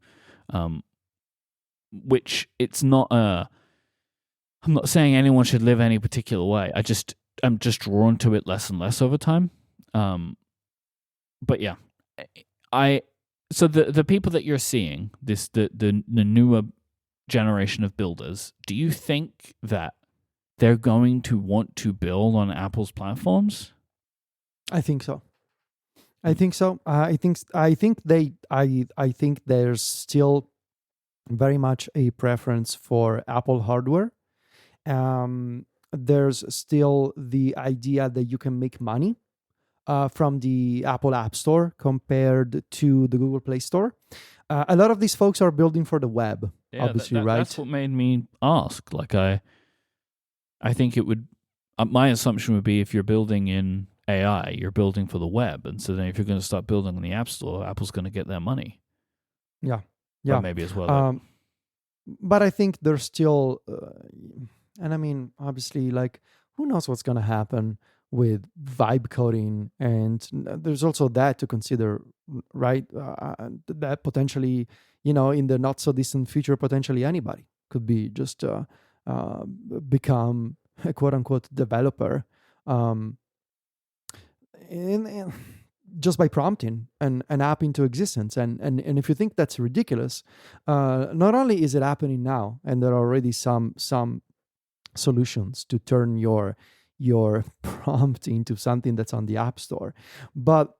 Speaker 1: Which it's not I'm not saying anyone should live any particular way. I'm just drawn to it less and less over time. But yeah, so the people that you're seeing, the newer generation of builders, do you think that they're going to want to build on Apple's platforms?
Speaker 2: I think so. I think so. I think there's still very much a preference for Apple hardware. There's still the idea that you can make money from the Apple App Store compared to the Google Play Store. A lot of these folks are building for the web, obviously, right?
Speaker 1: That's what made me ask. Like, I think it would. My assumption would be if you're building in AI, you're building for the web, and so then if you're going to start building on the App Store, Apple's going to get their money.
Speaker 2: Yeah.
Speaker 1: Or maybe as well.
Speaker 2: But I think there's still, and I mean, obviously, like, who knows what's going to happen with vibe coding, and there's also that to consider, right? That potentially, in the not so distant future, potentially anybody could be just become a quote unquote developer, in just by prompting an app into existence. And if you think that's ridiculous, not only is it happening now, and there are already some solutions to turn your prompt into something that's on the App Store, but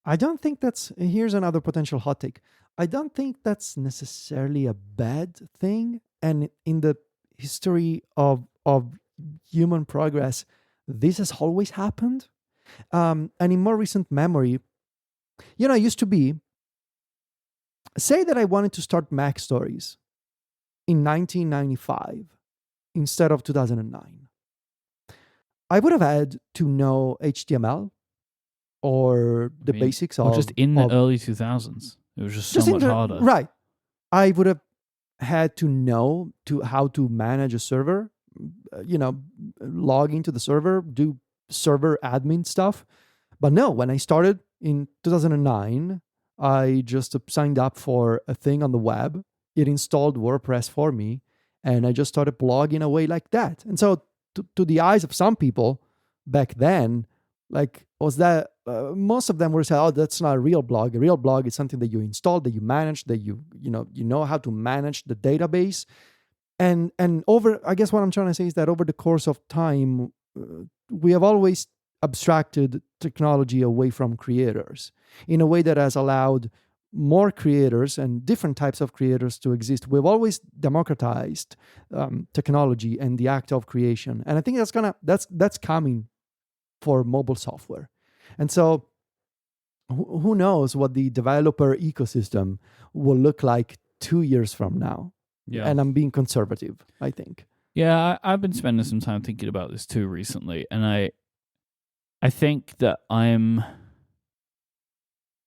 Speaker 2: I don't think here's another potential hot take. I don't think that's necessarily a bad thing. And in the history of human progress, this has always happened. And in more recent memory, it used to be, say that I wanted to start Mac Stories in 1995 instead of 2009. I would have had to know HTML or the basics of...
Speaker 1: Or just in the early 2000s. It was just so much harder.
Speaker 2: Right. I would have had to know how to manage a server, log into the server, do server admin stuff. But no, when I started in 2009, I just signed up for a thing on the web. It installed WordPress for me, and I just started blogging away like that. And so to the eyes of some people back then, like, was that most of them were saying, oh, that's not a real blog. A real blog is something that you install, that you manage, that you know how to manage the database. And I guess what I'm trying to say is that over the course of time, we have always abstracted technology away from creators in a way that has allowed more creators and different types of creators to exist. We've always democratized technology and the act of creation, and I think that's coming for mobile software. And so, who knows what the developer ecosystem will look like 2 years from now? Yeah. And I'm being conservative, I think.
Speaker 1: Yeah, I've been spending some time thinking about this too recently, and I think that I'm,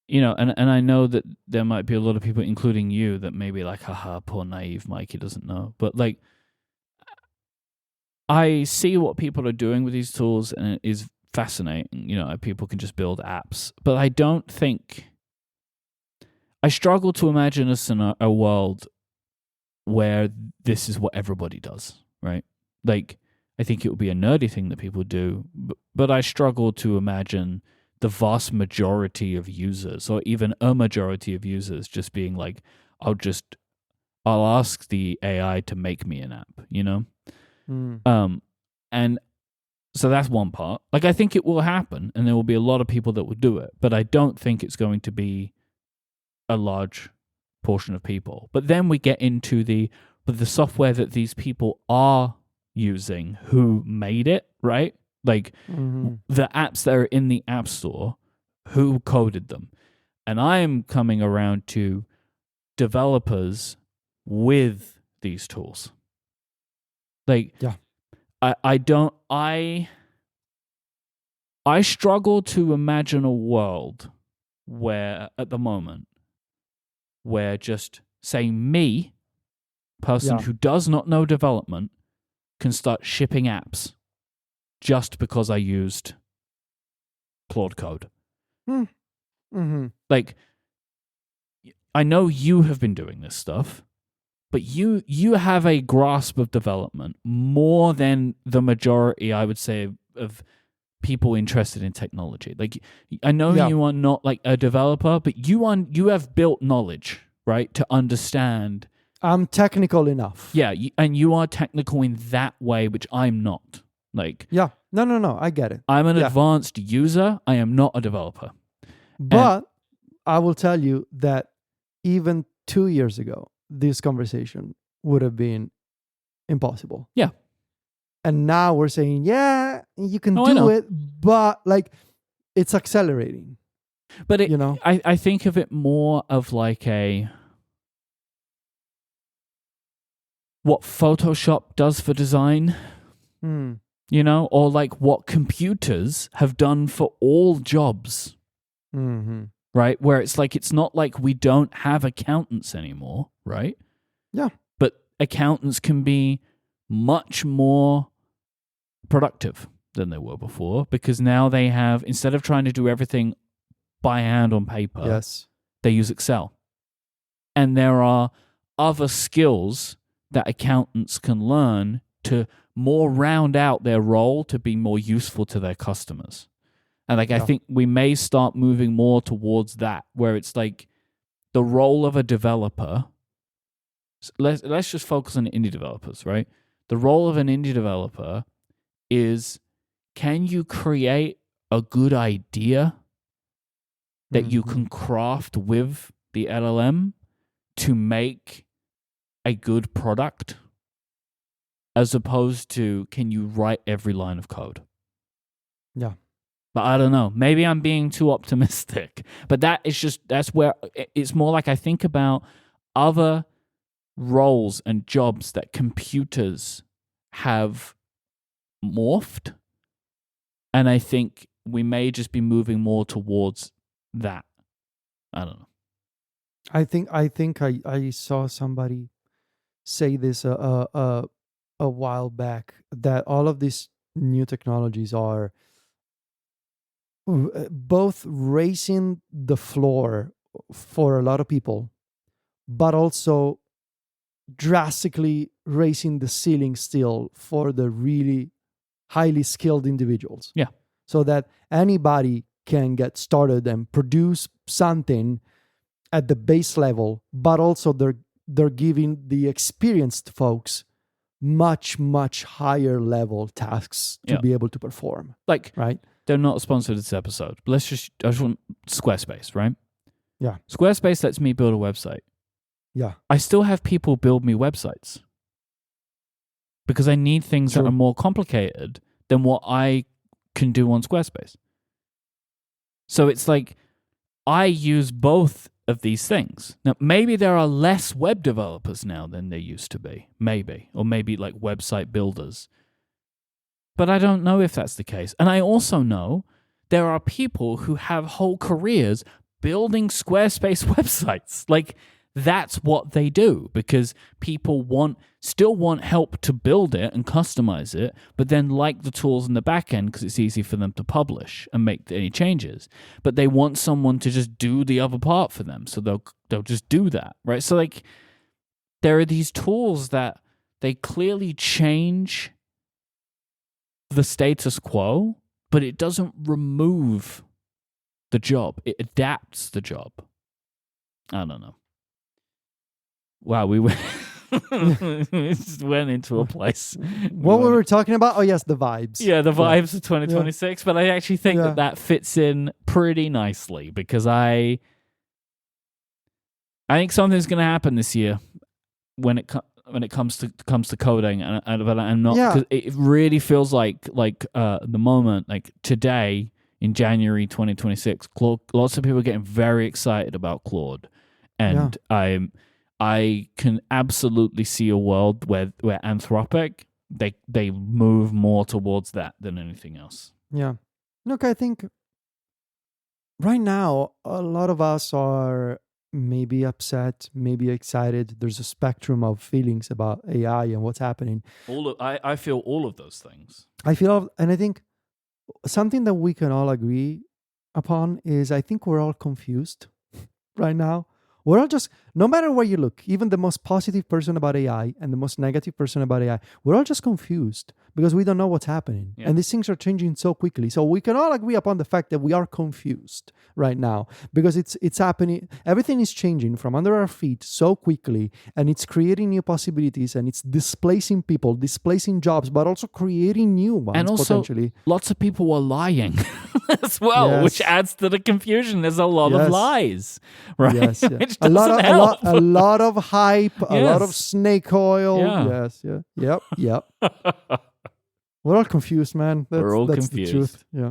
Speaker 1: and I know that there might be a lot of people, including you, that may be like, haha, poor naive Mike, he doesn't know. But like, I see what people are doing with these tools, and it is fascinating. People can just build apps, but I struggle to imagine us in a world where this is what everybody does, right? Like, I think it would be a nerdy thing that people do, but I struggle to imagine the vast majority of users, or even a majority of users, just being like, I'll ask the AI to make me an app, And So that's one part. Like, I think it will happen, and there will be a lot of people that will do it, but I don't think it's going to be a large portion of people. But then we get into the software that these people are using, who made it, right? Like the apps that are in the App Store, who coded them. And I am coming around to developers with these tools. Like,
Speaker 2: Yeah.
Speaker 1: I struggle to imagine a world where, at the moment, where just say me, person who does not know development, can start shipping apps just because I used Claude Code. Like, I know you have been doing this stuff, but you have a grasp of development more than the majority, I would say, of people interested in technology. Like, I know you are not like a developer, but you have built knowledge, right, to understand.
Speaker 2: I'm technical enough.
Speaker 1: Yeah, and you are technical in that way, which I'm not. Like,
Speaker 2: no, I get it.
Speaker 1: I'm an advanced user. I am not a developer.
Speaker 2: But I will tell you that even 2 years ago, this conversation would have been impossible.
Speaker 1: Yeah.
Speaker 2: And now we're saying, you can do it, but like, it's accelerating.
Speaker 1: But I think of it more of like what Photoshop does for design, or like what computers have done for all jobs, right? Where it's like, it's not like we don't have accountants anymore, right?
Speaker 2: Yeah.
Speaker 1: But accountants can be much more productive than they were before, because now they have, instead of trying to do everything by hand on paper, they use Excel. And there are other skills that accountants can learn to more round out their role to be more useful to their customers. And like, I think we may start moving more towards that, where it's like the role of a developer. Let's just focus on indie developers, right? The role of an indie developer is, can you create a good idea that you can craft with the LLM to make a good product, as opposed to, can you write every line of code?
Speaker 2: Yeah.
Speaker 1: But I don't know. Maybe I'm being too optimistic. But that's where it's more like, I think about other roles and jobs that computers have morphed. And I think we may just be moving more towards that. I don't know.
Speaker 2: I think I saw somebody say this a while back, that all of these new technologies are both raising the floor for a lot of people, but also drastically raising the ceiling still for the really highly skilled individuals.
Speaker 1: Yeah.
Speaker 2: So that anybody can get started and produce something at the base level, but also they're giving the experienced folks much higher level tasks to be able to perform.
Speaker 1: Like,
Speaker 2: right?
Speaker 1: They're not sponsored this episode, but I just want Squarespace, right?
Speaker 2: Yeah.
Speaker 1: Squarespace lets me build a website.
Speaker 2: Yeah.
Speaker 1: I still have people build me websites because I need things that are more complicated than what I can do on Squarespace. So it's like, I use both of these things. Now, maybe there are less web developers now than there used to be. Maybe. Or maybe like website builders. But I don't know if that's the case. And I also know there are people who have whole careers building Squarespace websites. Like, that's what they do, because people still want help to build it and customize it, but then like the tools in the back end because it's easy for them to publish and make any changes. But they want someone to just do the other part for them, so they'll just do that, right? So like, there are these tools that they clearly change the status quo, but it doesn't remove the job. It adapts the job. I don't know. Wow, we went It just went into a place.
Speaker 2: What were we talking about? Oh, yes, the vibes.
Speaker 1: Yeah, the vibes of 2026. But I actually think that fits in pretty nicely because I think something's going to happen this year when it comes to coding, but I'm not. Cause it really feels like the moment, like today in January 2026, lots of people are getting very excited about Claude, and I can absolutely see a world where Anthropic they move more towards that than anything else.
Speaker 2: Yeah. Look, I think right now a lot of us are maybe upset, maybe excited. There's a spectrum of feelings about AI and what's happening.
Speaker 1: I feel all of those things.
Speaker 2: And I think something that we can all agree upon is I think we're all confused right now. We're all just, no matter where you look, even the most positive person about AI and the most negative person about AI, we're all just confused because we don't know what's happening. Yeah. And these things are changing so quickly. So we can all agree upon the fact that we are confused right now because it's happening. Everything is changing from under our feet so quickly, and it's creating new possibilities, and it's displacing people, displacing jobs, but also creating new ones.
Speaker 1: And also,
Speaker 2: potentially.
Speaker 1: Lots of people are lying as well, which adds to the confusion. There's a lot of lies, right?
Speaker 2: Yes, yeah.
Speaker 1: Which doesn't help.
Speaker 2: A lot of hype, a lot of snake oil. Yeah. Yes, yep. We're all confused, man.
Speaker 1: We're all confused.
Speaker 2: The truth. Yeah.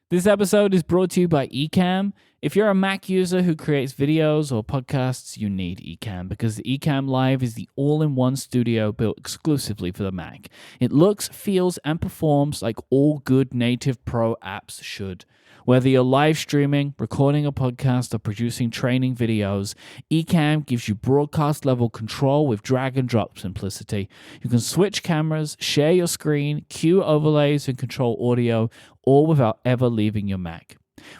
Speaker 1: This episode is brought to you by Ecamm. If you're a Mac user who creates videos or podcasts, you need Ecamm because the Ecamm Live is the all-in-one studio built exclusively for the Mac. It looks, feels, and performs like all good native pro apps should. Whether you're live streaming, recording a podcast, or producing training videos, Ecamm gives you broadcast-level control with drag-and-drop simplicity. You can switch cameras, share your screen, cue overlays, and control audio, all without ever leaving your Mac.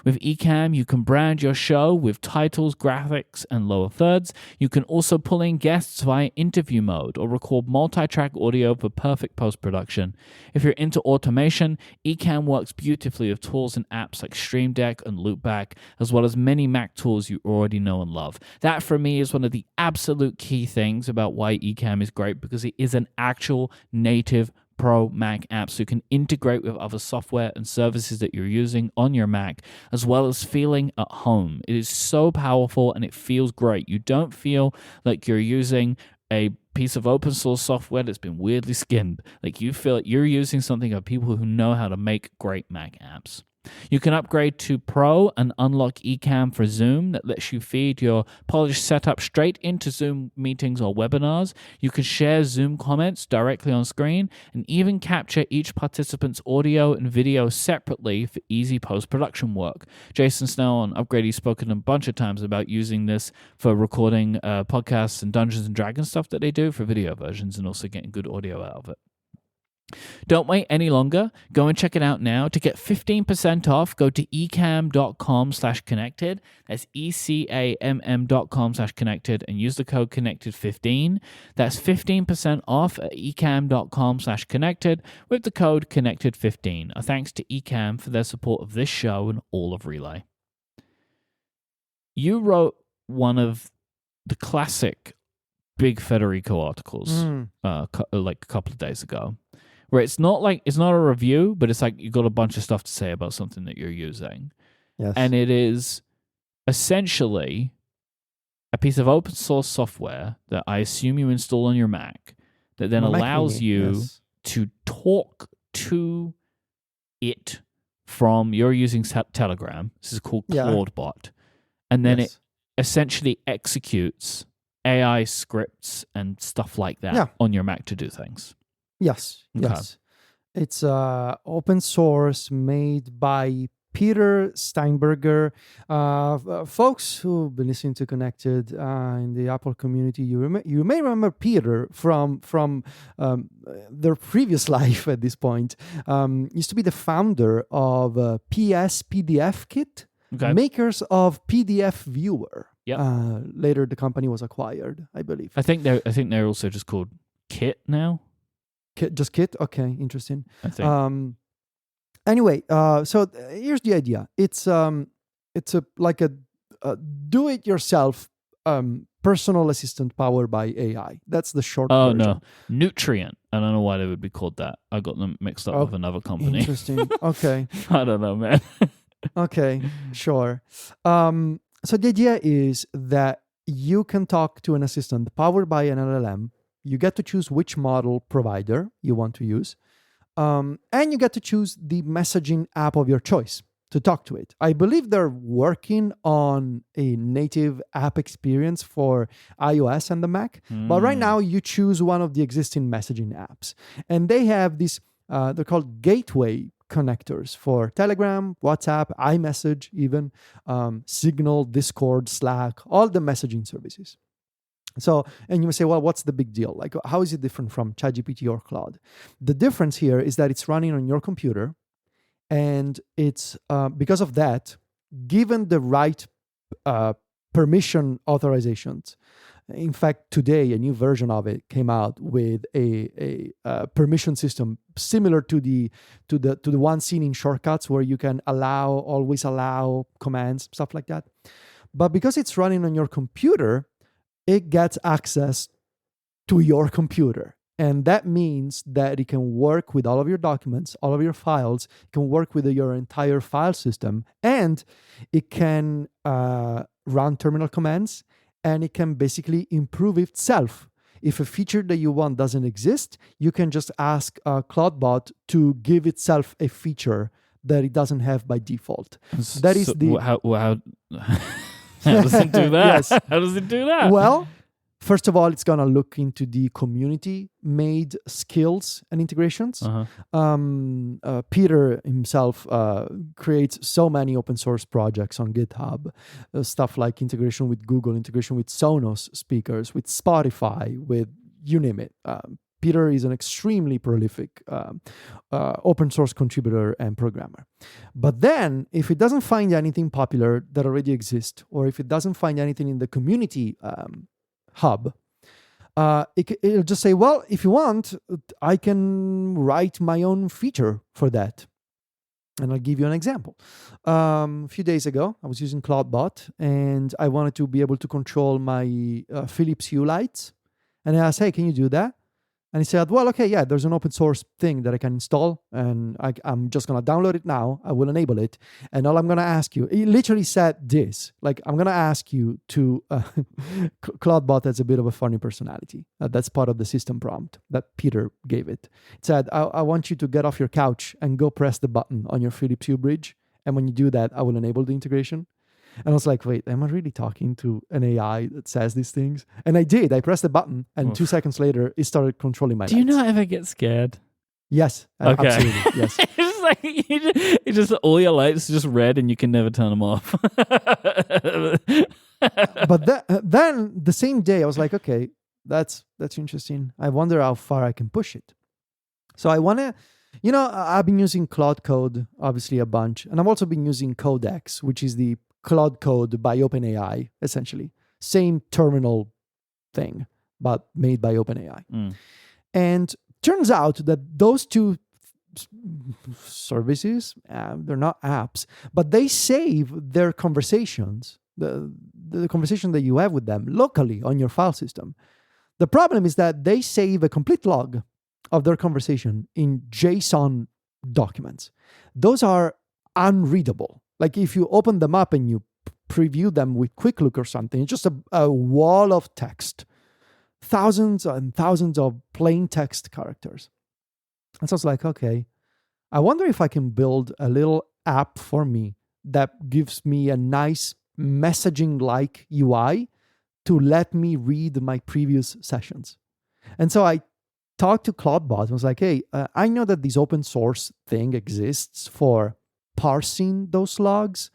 Speaker 1: With Ecamm, you can brand your show with titles, graphics, and lower thirds. You can also pull in guests via interview mode or record multi-track audio for perfect post-production. If you're into automation, Ecamm works beautifully with tools and apps like Stream Deck and Loopback, as well as many Mac tools you already know and love. That, for me, is one of the absolute key things about why Ecamm is great, because it is an actual native Pro Mac app, so you can integrate with other software and services that you're using on your Mac, as well as feeling at home. It is so powerful and it feels great. You don't feel like you're using a piece of open source software that's been weirdly skinned. Like you feel like you're using something of people who know how to make great Mac apps. You can upgrade to Pro and unlock Ecamm for Zoom that lets you feed your polished setup straight into Zoom meetings or webinars. You can share Zoom comments directly on screen and even capture each participant's audio and video separately for easy post-production work. Jason Snell on Upgrade, he's spoken a bunch of times about using this for recording podcasts and Dungeons & Dragons stuff that they do for video versions and also getting good audio out of it. Don't wait any longer. Go and check it out now. To get 15% off, go to ecamm.com/connected. That's ecamm.com/connected and use the code connected15. That's 15% off at ecamm.com/connected with the code connected15. A thanks to Ecamm for their support of this show and all of Relay. You wrote one of the classic big Federico articles like a couple of days ago, where it's not a review, but it's like you got a bunch of stuff to say about something that you're using.
Speaker 2: Yes.
Speaker 1: And it is essentially a piece of open source software that I assume you install on your Mac that then allows you to talk to it from, you're using Telegram. This is called Clawdbot. And then it essentially executes AI scripts and stuff like that on your Mac to do things.
Speaker 2: Yes. It's open source, made by Peter Steinberger. Folks who've been listening to Connected in the Apple community, you may remember Peter from their previous life at this point. Used to be the founder of PS PDF Kit, makers of PDF Viewer.
Speaker 1: Yep.
Speaker 2: Later, the company was acquired, I believe.
Speaker 1: I think they're also just called Kit now.
Speaker 2: Just Kit? Okay, interesting.
Speaker 1: I think.
Speaker 2: Anyway, so here's the idea. It's like a do-it-yourself personal assistant powered by AI. That's the short
Speaker 1: Oh
Speaker 2: version.
Speaker 1: no, Nutrient. I don't know why they would be called that. I got them mixed up with another company.
Speaker 2: Interesting. Okay.
Speaker 1: I don't know, man.
Speaker 2: Okay, sure. So the idea is that you can talk to an assistant powered by an LLM. You get to choose which model provider you want to use. And you get to choose the messaging app of your choice to talk to it. I believe they're working on a native app experience for iOS and the Mac. But right now, you choose one of the existing messaging apps. And they have these, they're called gateway connectors for Telegram, WhatsApp, iMessage, even Signal, Discord, Slack, all the messaging services. So, and you may say, well, what's the big deal? Like, how is it different from ChatGPT or Claude? The difference here is that it's running on your computer, and it's because of that, given the right permission authorizations. In fact, today a new version of it came out with a permission system similar to the one seen in Shortcuts, where you can always allow commands, stuff like that. But because it's running on your computer, it gets access to your computer. And that means that it can work with all of your documents, all of your files. It can work with your entire file system. And it can run terminal commands. And it can basically improve itself. If a feature that you want doesn't exist, you can just ask Clawdbot to give itself a feature that it doesn't have by default. That is
Speaker 1: how does it do that?
Speaker 2: Yes.
Speaker 1: How does it do that?
Speaker 2: Well, first of all, it's going to look into the community-made skills and integrations. Peter himself creates so many open source projects on GitHub, stuff like integration with Google, integration with Sonos speakers, with Spotify, with you name it. Peter is an extremely prolific open source contributor and programmer. But then, if it doesn't find anything popular that already exists, or if it doesn't find anything in the community hub, it'll just say, well, if you want, I can write my own feature for that. And I'll give you an example. A few days ago, I was using Clawdbot, and I wanted to be able to control my Philips Hue lights. And I asked, hey, can you do that? And he said, well, okay, yeah, there's an open source thing that I can install, and I'm just going to download it now. I will enable it. And all I'm going to ask you, he literally said this, like, I'm going to ask you to, Clawdbot has a bit of a funny personality. That's part of the system prompt that Peter gave it. It said, I want you to get off your couch and go press the button on your Philips Hue bridge. And when you do that, I will enable the integration. And I was like, wait, am I really talking to an AI that says these things? And I did. I pressed the button, and 2 seconds later, it started controlling my lights.
Speaker 1: Do you not ever get scared?
Speaker 2: Yes.
Speaker 1: Okay.
Speaker 2: Absolutely. Yes.
Speaker 1: It's like you just all your lights are just red, and you can never turn them off.
Speaker 2: But then the same day, I was like, okay, that's interesting. I wonder how far I can push it. So I want to... I've been using Claude Code, obviously, a bunch. And I've also been using Codex, which is the Claude Code by OpenAI, essentially. Same terminal thing, but made by OpenAI. And turns out that those two services, they're not apps, but they save their conversations, the conversation that you have with them locally on your file system. The problem is that they save a complete log of their conversation in JSON documents. Those are unreadable. Like if you open them up and you preview them with Quick Look or something, it's just a wall of text. Thousands and thousands of plain text characters. And so I was like, okay, I wonder if I can build a little app for me that gives me a nice messaging-like UI to let me read my previous sessions. And so I talked to Clawdbot and was like, hey, I know that this open source thing exists for parsing those logs.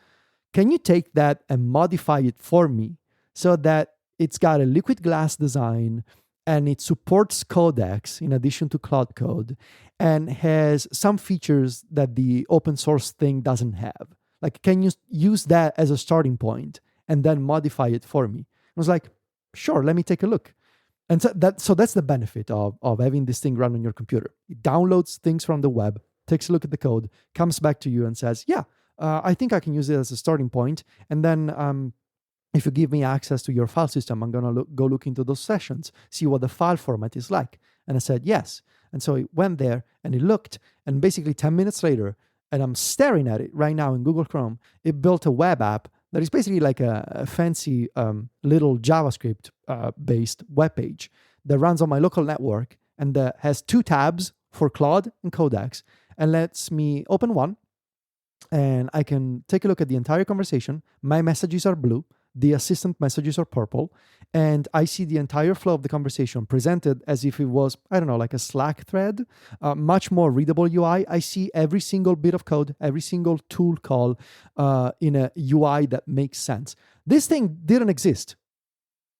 Speaker 2: Can you take that and modify it for me so that it's got a liquid glass design and it supports Codex in addition to Claude Code and has some features that the open source thing doesn't have? Like, can you use that as a starting point and then modify it for me? I was like, sure, let me take a look. And so that's the benefit of having this thing run on your computer. It downloads things from the web, takes a look at the code, comes back to you and says, yeah, I think I can use it as a starting point. And then if you give me access to your file system, I'm going to go look into those sessions, see what the file format is like. And I said, yes. And so it went there and it looked, and basically 10 minutes later, and I'm staring at it right now in Google Chrome, it built a web app that is basically like a fancy little JavaScript based web page that runs on my local network and has 2 tabs for Claude and Codex, and lets me open one and I can take a look at the entire conversation. My messages are blue, the assistant messages are purple, and I see the entire flow of the conversation presented as if it was, I don't know, like a Slack thread, much more readable UI. I see every single bit of code, every single tool call in a UI that makes sense. This thing didn't exist,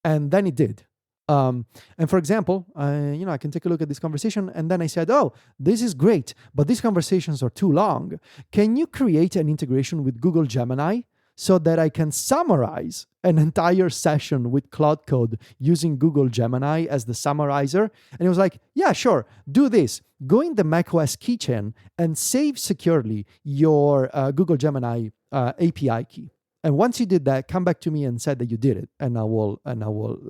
Speaker 2: and then it did. And for example, I can take a look at this conversation, and then I said, oh, this is great, but these conversations are too long. Can you create an integration with Google Gemini so that I can summarize an entire session with Cloud Code using Google Gemini as the summarizer? And it was like, yeah, sure, do this. Go in the macOS keychain and save securely your Google Gemini API key. And once you did that, come back to me and said that you did it, and I will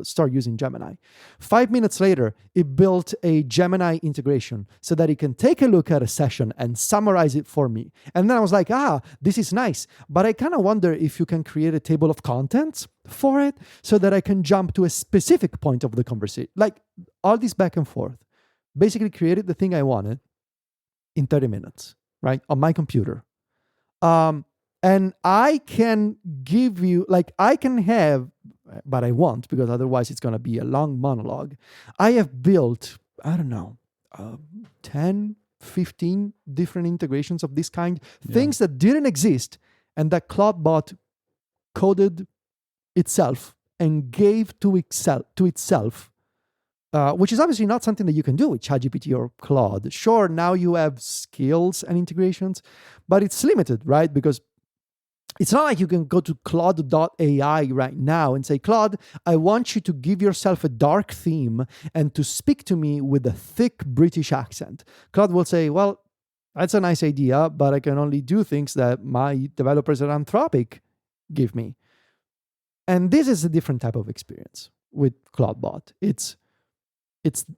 Speaker 2: start using Gemini. 5 minutes later, it built a Gemini integration so that it can take a look at a session and summarize it for me. And then I was like, this is nice, but I kind of wonder if you can create a table of contents for it so that I can jump to a specific point of the conversation. Like all this back and forth. Basically created the thing I wanted in 30 minutes, right, on my computer. And I can give you, I can have, but I won't, because otherwise it's going to be a long monologue. I have built, 10, 15 different integrations of this kind, things that didn't exist, and that Clawdbot coded itself and gave to itself, which is obviously not something that you can do with ChatGPT or Claude. Sure, now you have skills and integrations, but it's limited, right? Because it's not like you can go to Claude.ai right now and say, Claude, I want you to give yourself a dark theme and to speak to me with a thick British accent. Claude will say, well, that's a nice idea, but I can only do things that my developers at Anthropic give me. And this is a different type of experience with Clawdbot. It's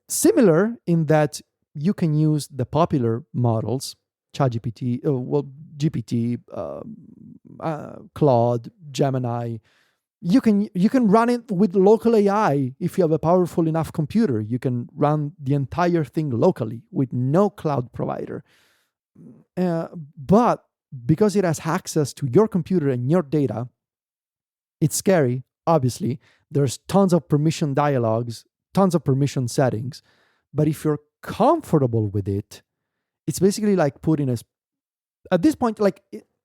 Speaker 2: similar in that you can use the popular models, ChatGPT, GPT, Claude, Gemini. You can run it with local AI. If you have a powerful enough computer, you can run the entire thing locally with no cloud provider. But because it has access to your computer and your data, it's scary, obviously. There's tons of permission dialogues, tons of permission settings. But if you're comfortable with it, it's basically like putting at this point,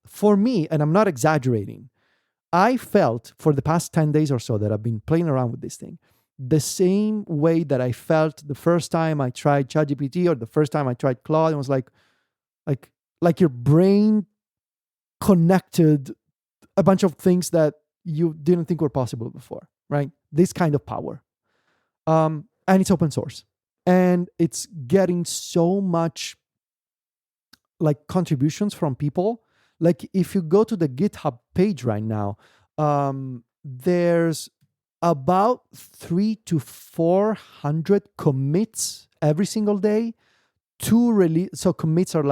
Speaker 2: for me, and I'm not exaggerating, I felt for the past 10 days or so that I've been playing around with this thing, the same way that I felt the first time I tried ChatGPT or the first time I tried Claude. It was like your brain connected a bunch of things that you didn't think were possible before, right? This kind of power. And it's open source. And it's getting so much contributions from people. Like if you go to the GitHub page right now, there's about 300 to 400 commits every single day to release. So commits are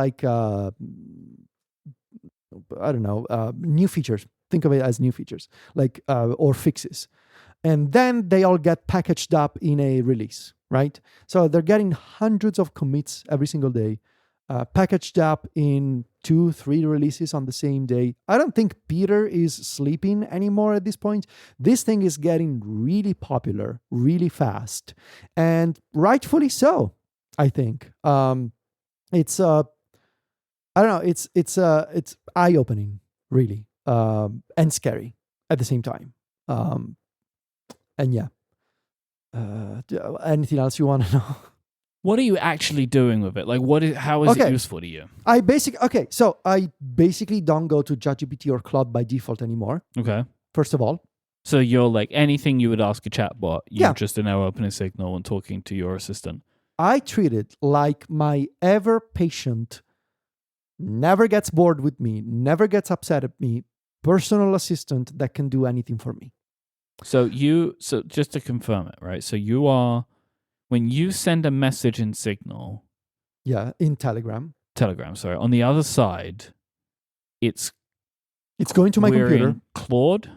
Speaker 2: new features. Think of it as new features, or fixes. And then they all get packaged up in a release, right? So they're getting hundreds of commits every single day, packaged up in 2-3 releases on the same day. I don't think Peter is sleeping anymore at this point. This thing is getting really popular, really fast, and rightfully so, I think. It's eye-opening, really, and scary at the same time. And yeah. Anything else you want to know?
Speaker 1: What are you actually doing with it? How is it useful to you?
Speaker 2: So I basically don't go to ChatGPT or Claude by default anymore.
Speaker 1: Okay.
Speaker 2: First of all.
Speaker 1: So you're anything you would ask a chatbot, you're just now opening Signal and talking to your assistant.
Speaker 2: I treat it like my ever patient, never gets bored with me, never gets upset at me, personal assistant that can do anything for me.
Speaker 1: So just to confirm it, right? So when you send a message in Signal,
Speaker 2: Yeah, in Telegram.
Speaker 1: Telegram, sorry, on the other side, it's
Speaker 2: going to my computer.
Speaker 1: Claude?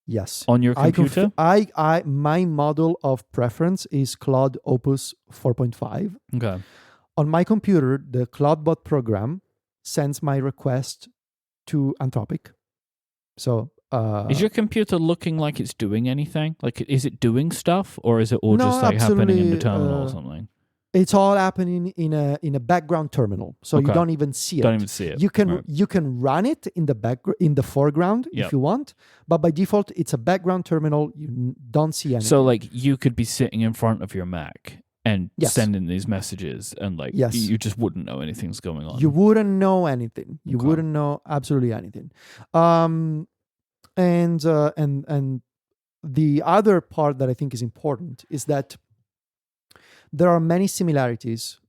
Speaker 2: Yes.
Speaker 1: On your computer?
Speaker 2: My model of preference is Claude Opus 4.5.
Speaker 1: Okay.
Speaker 2: On my computer, the Clawdbot program sends my request to Anthropic. So
Speaker 1: is your computer looking like it's doing anything? Like, is it doing stuff, or is it all
Speaker 2: No,
Speaker 1: just like happening in the
Speaker 2: absolutely,
Speaker 1: terminal or something?
Speaker 2: it's all happening in a background terminal, so you
Speaker 1: Okay.
Speaker 2: don't even see it.
Speaker 1: Don't even see it.
Speaker 2: You can
Speaker 1: Right.
Speaker 2: you can run it in the foreground
Speaker 1: Yep.
Speaker 2: if you want, but by default it's a background terminal. You don't see anything.
Speaker 1: So, like, you could be sitting in front of your Mac and
Speaker 2: Yes.
Speaker 1: sending these messages, and like,
Speaker 2: Yes.
Speaker 1: you just wouldn't know anything's going on.
Speaker 2: You wouldn't know anything. You
Speaker 1: Okay.
Speaker 2: wouldn't know absolutely anything. And the other part that I think is important is that there are many similarities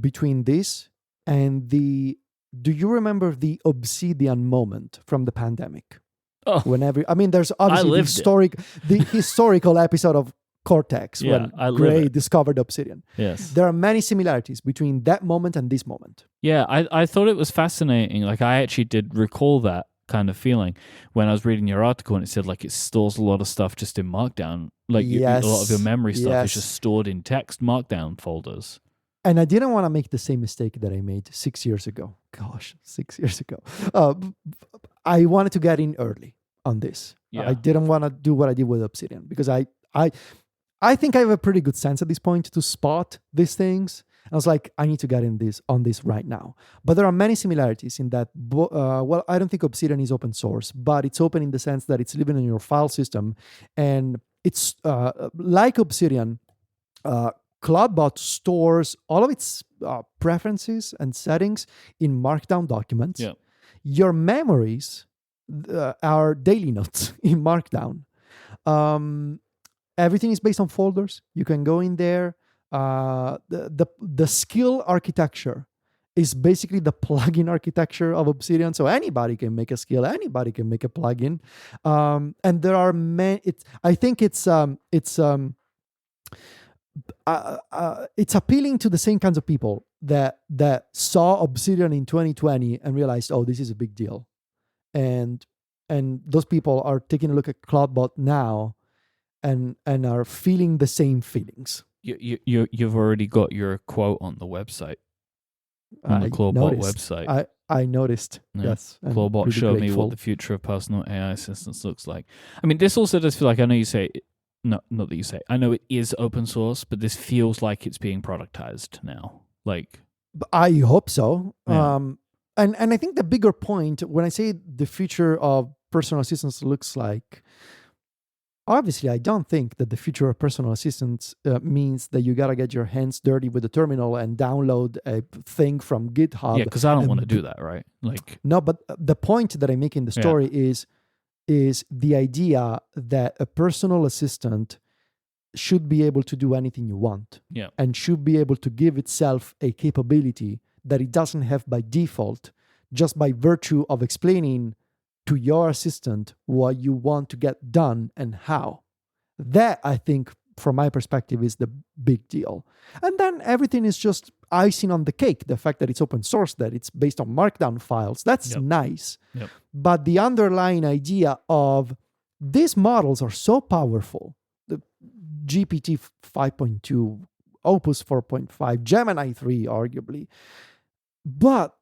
Speaker 2: between this and the. Do you remember the Obsidian moment from the pandemic?
Speaker 1: Oh,
Speaker 2: There's obviously the historical episode of Cortex
Speaker 1: Yeah, I
Speaker 2: when
Speaker 1: live
Speaker 2: Gray
Speaker 1: it.
Speaker 2: discovered Obsidian.
Speaker 1: yes.
Speaker 2: There are many similarities between that moment and this moment.
Speaker 1: Yeah, I thought it was fascinating. Like, I actually did recall that kind of feeling when I was reading your article, and it said like it stores a lot of stuff just in Markdown. Like, a lot of your memory stuff is just stored in text Markdown folders.
Speaker 2: And I didn't want to make the same mistake that I made 6 years ago. Gosh, 6 years ago. I wanted to get in early on this.
Speaker 1: Yeah.
Speaker 2: I didn't want to do what I did with Obsidian because I think I have a pretty good sense at this point to spot these things. I was like, I need to get on this right now. But there are many similarities in that. Well, I don't think Obsidian is open source, but it's open in the sense that it's living in your file system, and it's like Obsidian. Clawdbot stores all of its preferences and settings in Markdown documents.
Speaker 1: Yeah.
Speaker 2: Your memories are daily notes in Markdown. Everything is based on folders. You can go in there. The skill architecture is basically the plugin architecture of Obsidian. So anybody can make a skill. Anybody can make a plugin. And there are many. I think it's appealing to the same kinds of people that saw Obsidian in 2020 and realized, oh, this is a big deal, and those people are taking a look at Clawdbot now, and are feeling the same feelings.
Speaker 1: You've already got your quote on the website, on the Clawdbot website.
Speaker 2: I noticed.
Speaker 1: Yeah.
Speaker 2: Yes,
Speaker 1: Clawdbot
Speaker 2: really
Speaker 1: showed me
Speaker 2: grateful.
Speaker 1: what the future of personal AI assistants looks like. I mean, this also does feel like, I know you say. No, not that you say. I know it is open source, but this feels like it's being productized now. Like,
Speaker 2: I hope so.
Speaker 1: Yeah.
Speaker 2: And I think the bigger point when I say the future of personal assistance looks like, obviously, I don't think that the future of personal assistance means that you gotta get your hands dirty with the terminal and download a thing from GitHub.
Speaker 1: yeah, because I don't
Speaker 2: and
Speaker 1: want to do that, right? Like,
Speaker 2: No, but the point that I make in the story is the idea that a personal assistant should be able to do anything you want.
Speaker 1: Yeah.
Speaker 2: And should be able to give itself a capability that it doesn't have by default, just by virtue of explaining to your assistant what you want to get done and how. That, I think, from my perspective, is the big deal. And then everything is just icing on the cake. The fact that it's open source, that it's based on Markdown files, that's nice.
Speaker 1: Yep.
Speaker 2: But the underlying idea of these models are so powerful, the GPT 5.2, Opus 4.5, Gemini 3, arguably, but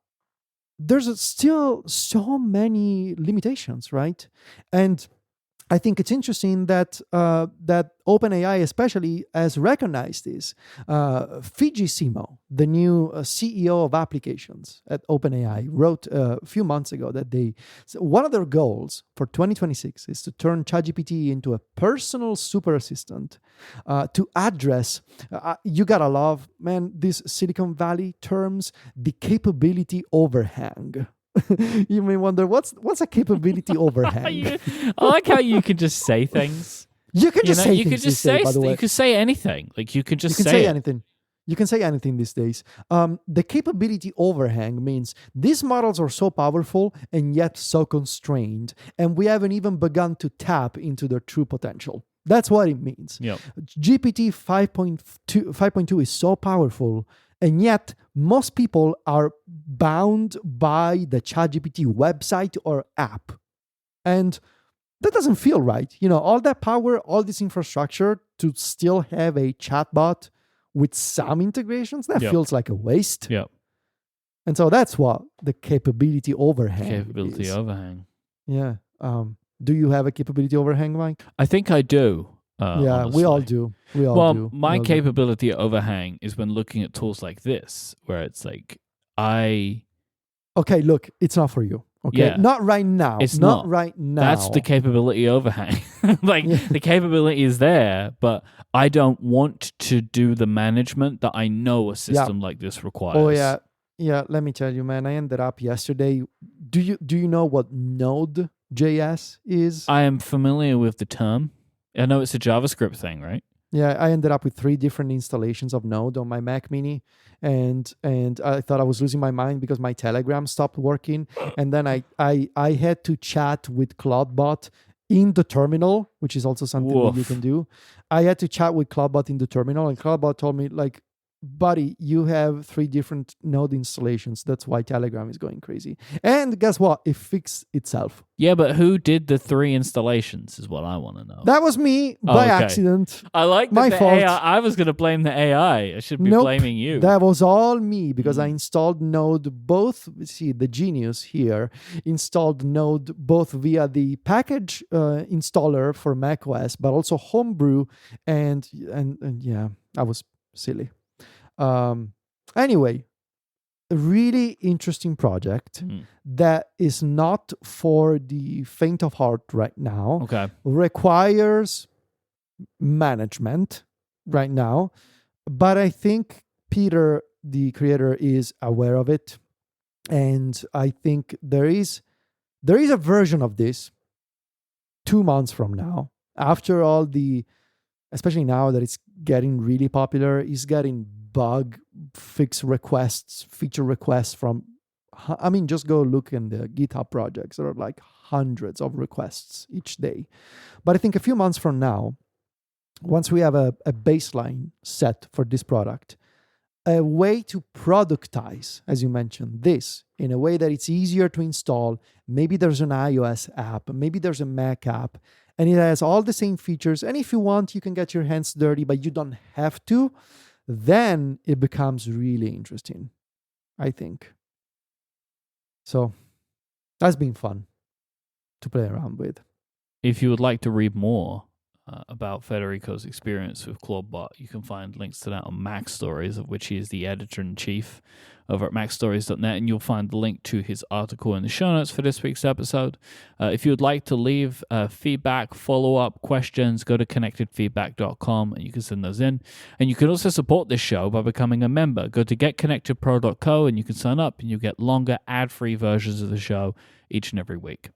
Speaker 2: there's still so many limitations, right? And I think it's interesting that that OpenAI especially has recognized this. Fiji Simo, the new CEO of applications at OpenAI, wrote a few months ago that one of their goals for 2026 is to turn ChatGPT into a personal super assistant to address, you gotta love, man, these Silicon Valley terms, the capability overhang. You may wonder what's a capability overhang.
Speaker 1: I like how you can just say things.
Speaker 2: You can just say
Speaker 1: you
Speaker 2: things
Speaker 1: could just
Speaker 2: these days,
Speaker 1: say
Speaker 2: by the way.
Speaker 1: you could say anything. Like, you could just
Speaker 2: You can say anything. You can say anything these days. The capability overhang means these models are so powerful and yet so constrained, and we haven't even begun to tap into their true potential. That's what it means.
Speaker 1: Yep.
Speaker 2: GPT 5.2 is so powerful, and yet most people are bound by the ChatGPT website or app. And that doesn't feel right. All that power, all this infrastructure to still have a chatbot with some integrations, that feels like a waste.
Speaker 1: Yep.
Speaker 2: And so that's what the capability overhang is. Yeah. Do you have a capability overhang, Myke?
Speaker 1: I think I do. Honestly.
Speaker 2: We all do.
Speaker 1: My capability overhang is when looking at tools like this, where it's like
Speaker 2: Okay, look, it's not for you. Okay,
Speaker 1: yeah.
Speaker 2: Not right now.
Speaker 1: It's
Speaker 2: not right now.
Speaker 1: That's the capability overhang. The capability is there, but I don't want to do the management that I know a system like this requires.
Speaker 2: Oh yeah. Let me tell you, man. I ended up yesterday. Do you know what Node.js is?
Speaker 1: I am familiar with the term. I know it's a JavaScript thing, right?
Speaker 2: Yeah, I ended up with 3 different installations of Node on my Mac Mini, and I thought I was losing my mind because my Telegram stopped working, and then I had to chat with Clawdbot in the terminal, which is also something that you can do. I had to chat with Clawdbot in the terminal, and Clawdbot told me, like, buddy, you have 3 different Node installations. That's why Telegram is going crazy. And guess what? It fixed itself.
Speaker 1: Yeah, but who did the 3 installations is what I want to know.
Speaker 2: That was me by accident.
Speaker 1: I like
Speaker 2: my fault.
Speaker 1: AI. I was going to blame the AI. I should be blaming you.
Speaker 2: That was all me because I installed Node both. See, the genius here installed Node both via the package installer for macOS, but also Homebrew. And yeah, I was silly. Anyway, a really interesting project that is not for the faint of heart right now.
Speaker 1: Okay.
Speaker 2: Requires management right now, but I think Peter, the creator, is aware of it, and I think there is a version of this 2 months from now. After all especially now that it's getting really popular, is getting bug fix requests, feature requests from, just go look in the GitHub projects. There are like hundreds of requests each day. But I think a few months from now, once we have a baseline set for this product, a way to productize, as you mentioned, this in a way that it's easier to install. Maybe there's an iOS app, maybe there's a Mac app, and it has all the same features. And if you want, you can get your hands dirty, but you don't have to. Then it becomes really interesting, I think. So that's been fun to play around with.
Speaker 1: If you would like to read more about Federico's experience with Clawdbot, you can find links to that on Mac Stories, of which he is the editor-in-chief over at macstories.net, and you'll find the link to his article in the show notes for this week's episode. If you would like to leave feedback, follow-up, questions, go to connectedfeedback.com and you can send those in. And you can also support this show by becoming a member. Go to getconnectedpro.co and you can sign up and you get longer ad-free versions of the show each and every week.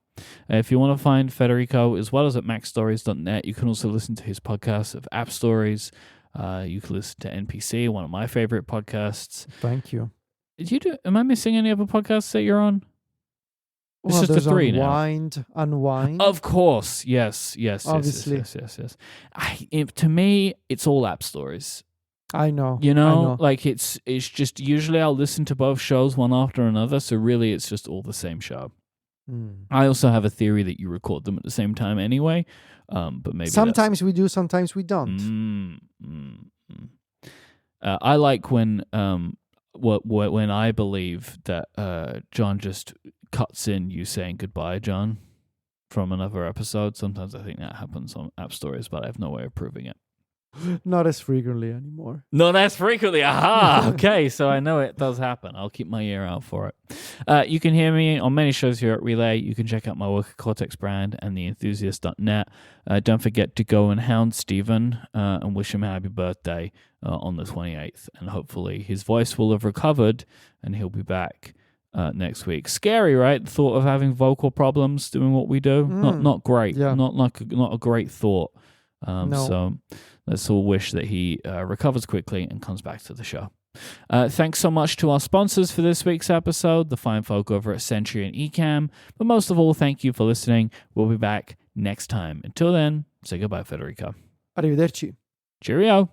Speaker 1: If you want to find Federico as well as at macstories.net, you can also listen to his podcast of App Stories. You can listen to NPC, one of my favorite podcasts.
Speaker 2: Thank you.
Speaker 1: Am I missing any other podcasts that you're on?
Speaker 2: Well,
Speaker 1: it's just the 3
Speaker 2: Unwind.
Speaker 1: Of course. Yes.
Speaker 2: Obviously.
Speaker 1: Yes. To me, it's all App Stories.
Speaker 2: I know.
Speaker 1: Like it's just usually I'll listen to both shows one after another. So really, it's just all the same show. I also have a theory that you record them at the same time anyway, but maybe
Speaker 2: sometimes we do, sometimes we don't.
Speaker 1: I like when I believe that John just cuts in you saying goodbye, John, from another episode. Sometimes I think that happens on App Stories, but I have no way of proving it.
Speaker 2: Not as frequently anymore.
Speaker 1: Not as frequently. Aha! Okay, so I know it does happen. I'll keep my ear out for it. You can hear me on many shows here at Relay. You can check out my work at Cortex Brand and theenthusiast.net. Don't forget to go and hound Stephen and wish him a happy birthday on the 28th. And hopefully his voice will have recovered and he'll be back next week. Scary, right? The thought of having vocal problems doing what we do. Not great.
Speaker 2: Yeah.
Speaker 1: Not a great thought.
Speaker 2: No.
Speaker 1: So let's all wish that he recovers quickly and comes back to the show. Thanks so much to our sponsors for this week's episode, the fine folk over at Century and Ecamm. But most of all, thank you for listening. We'll be back next time. Until then, say goodbye, Federico.
Speaker 2: Arrivederci.
Speaker 1: Cheerio.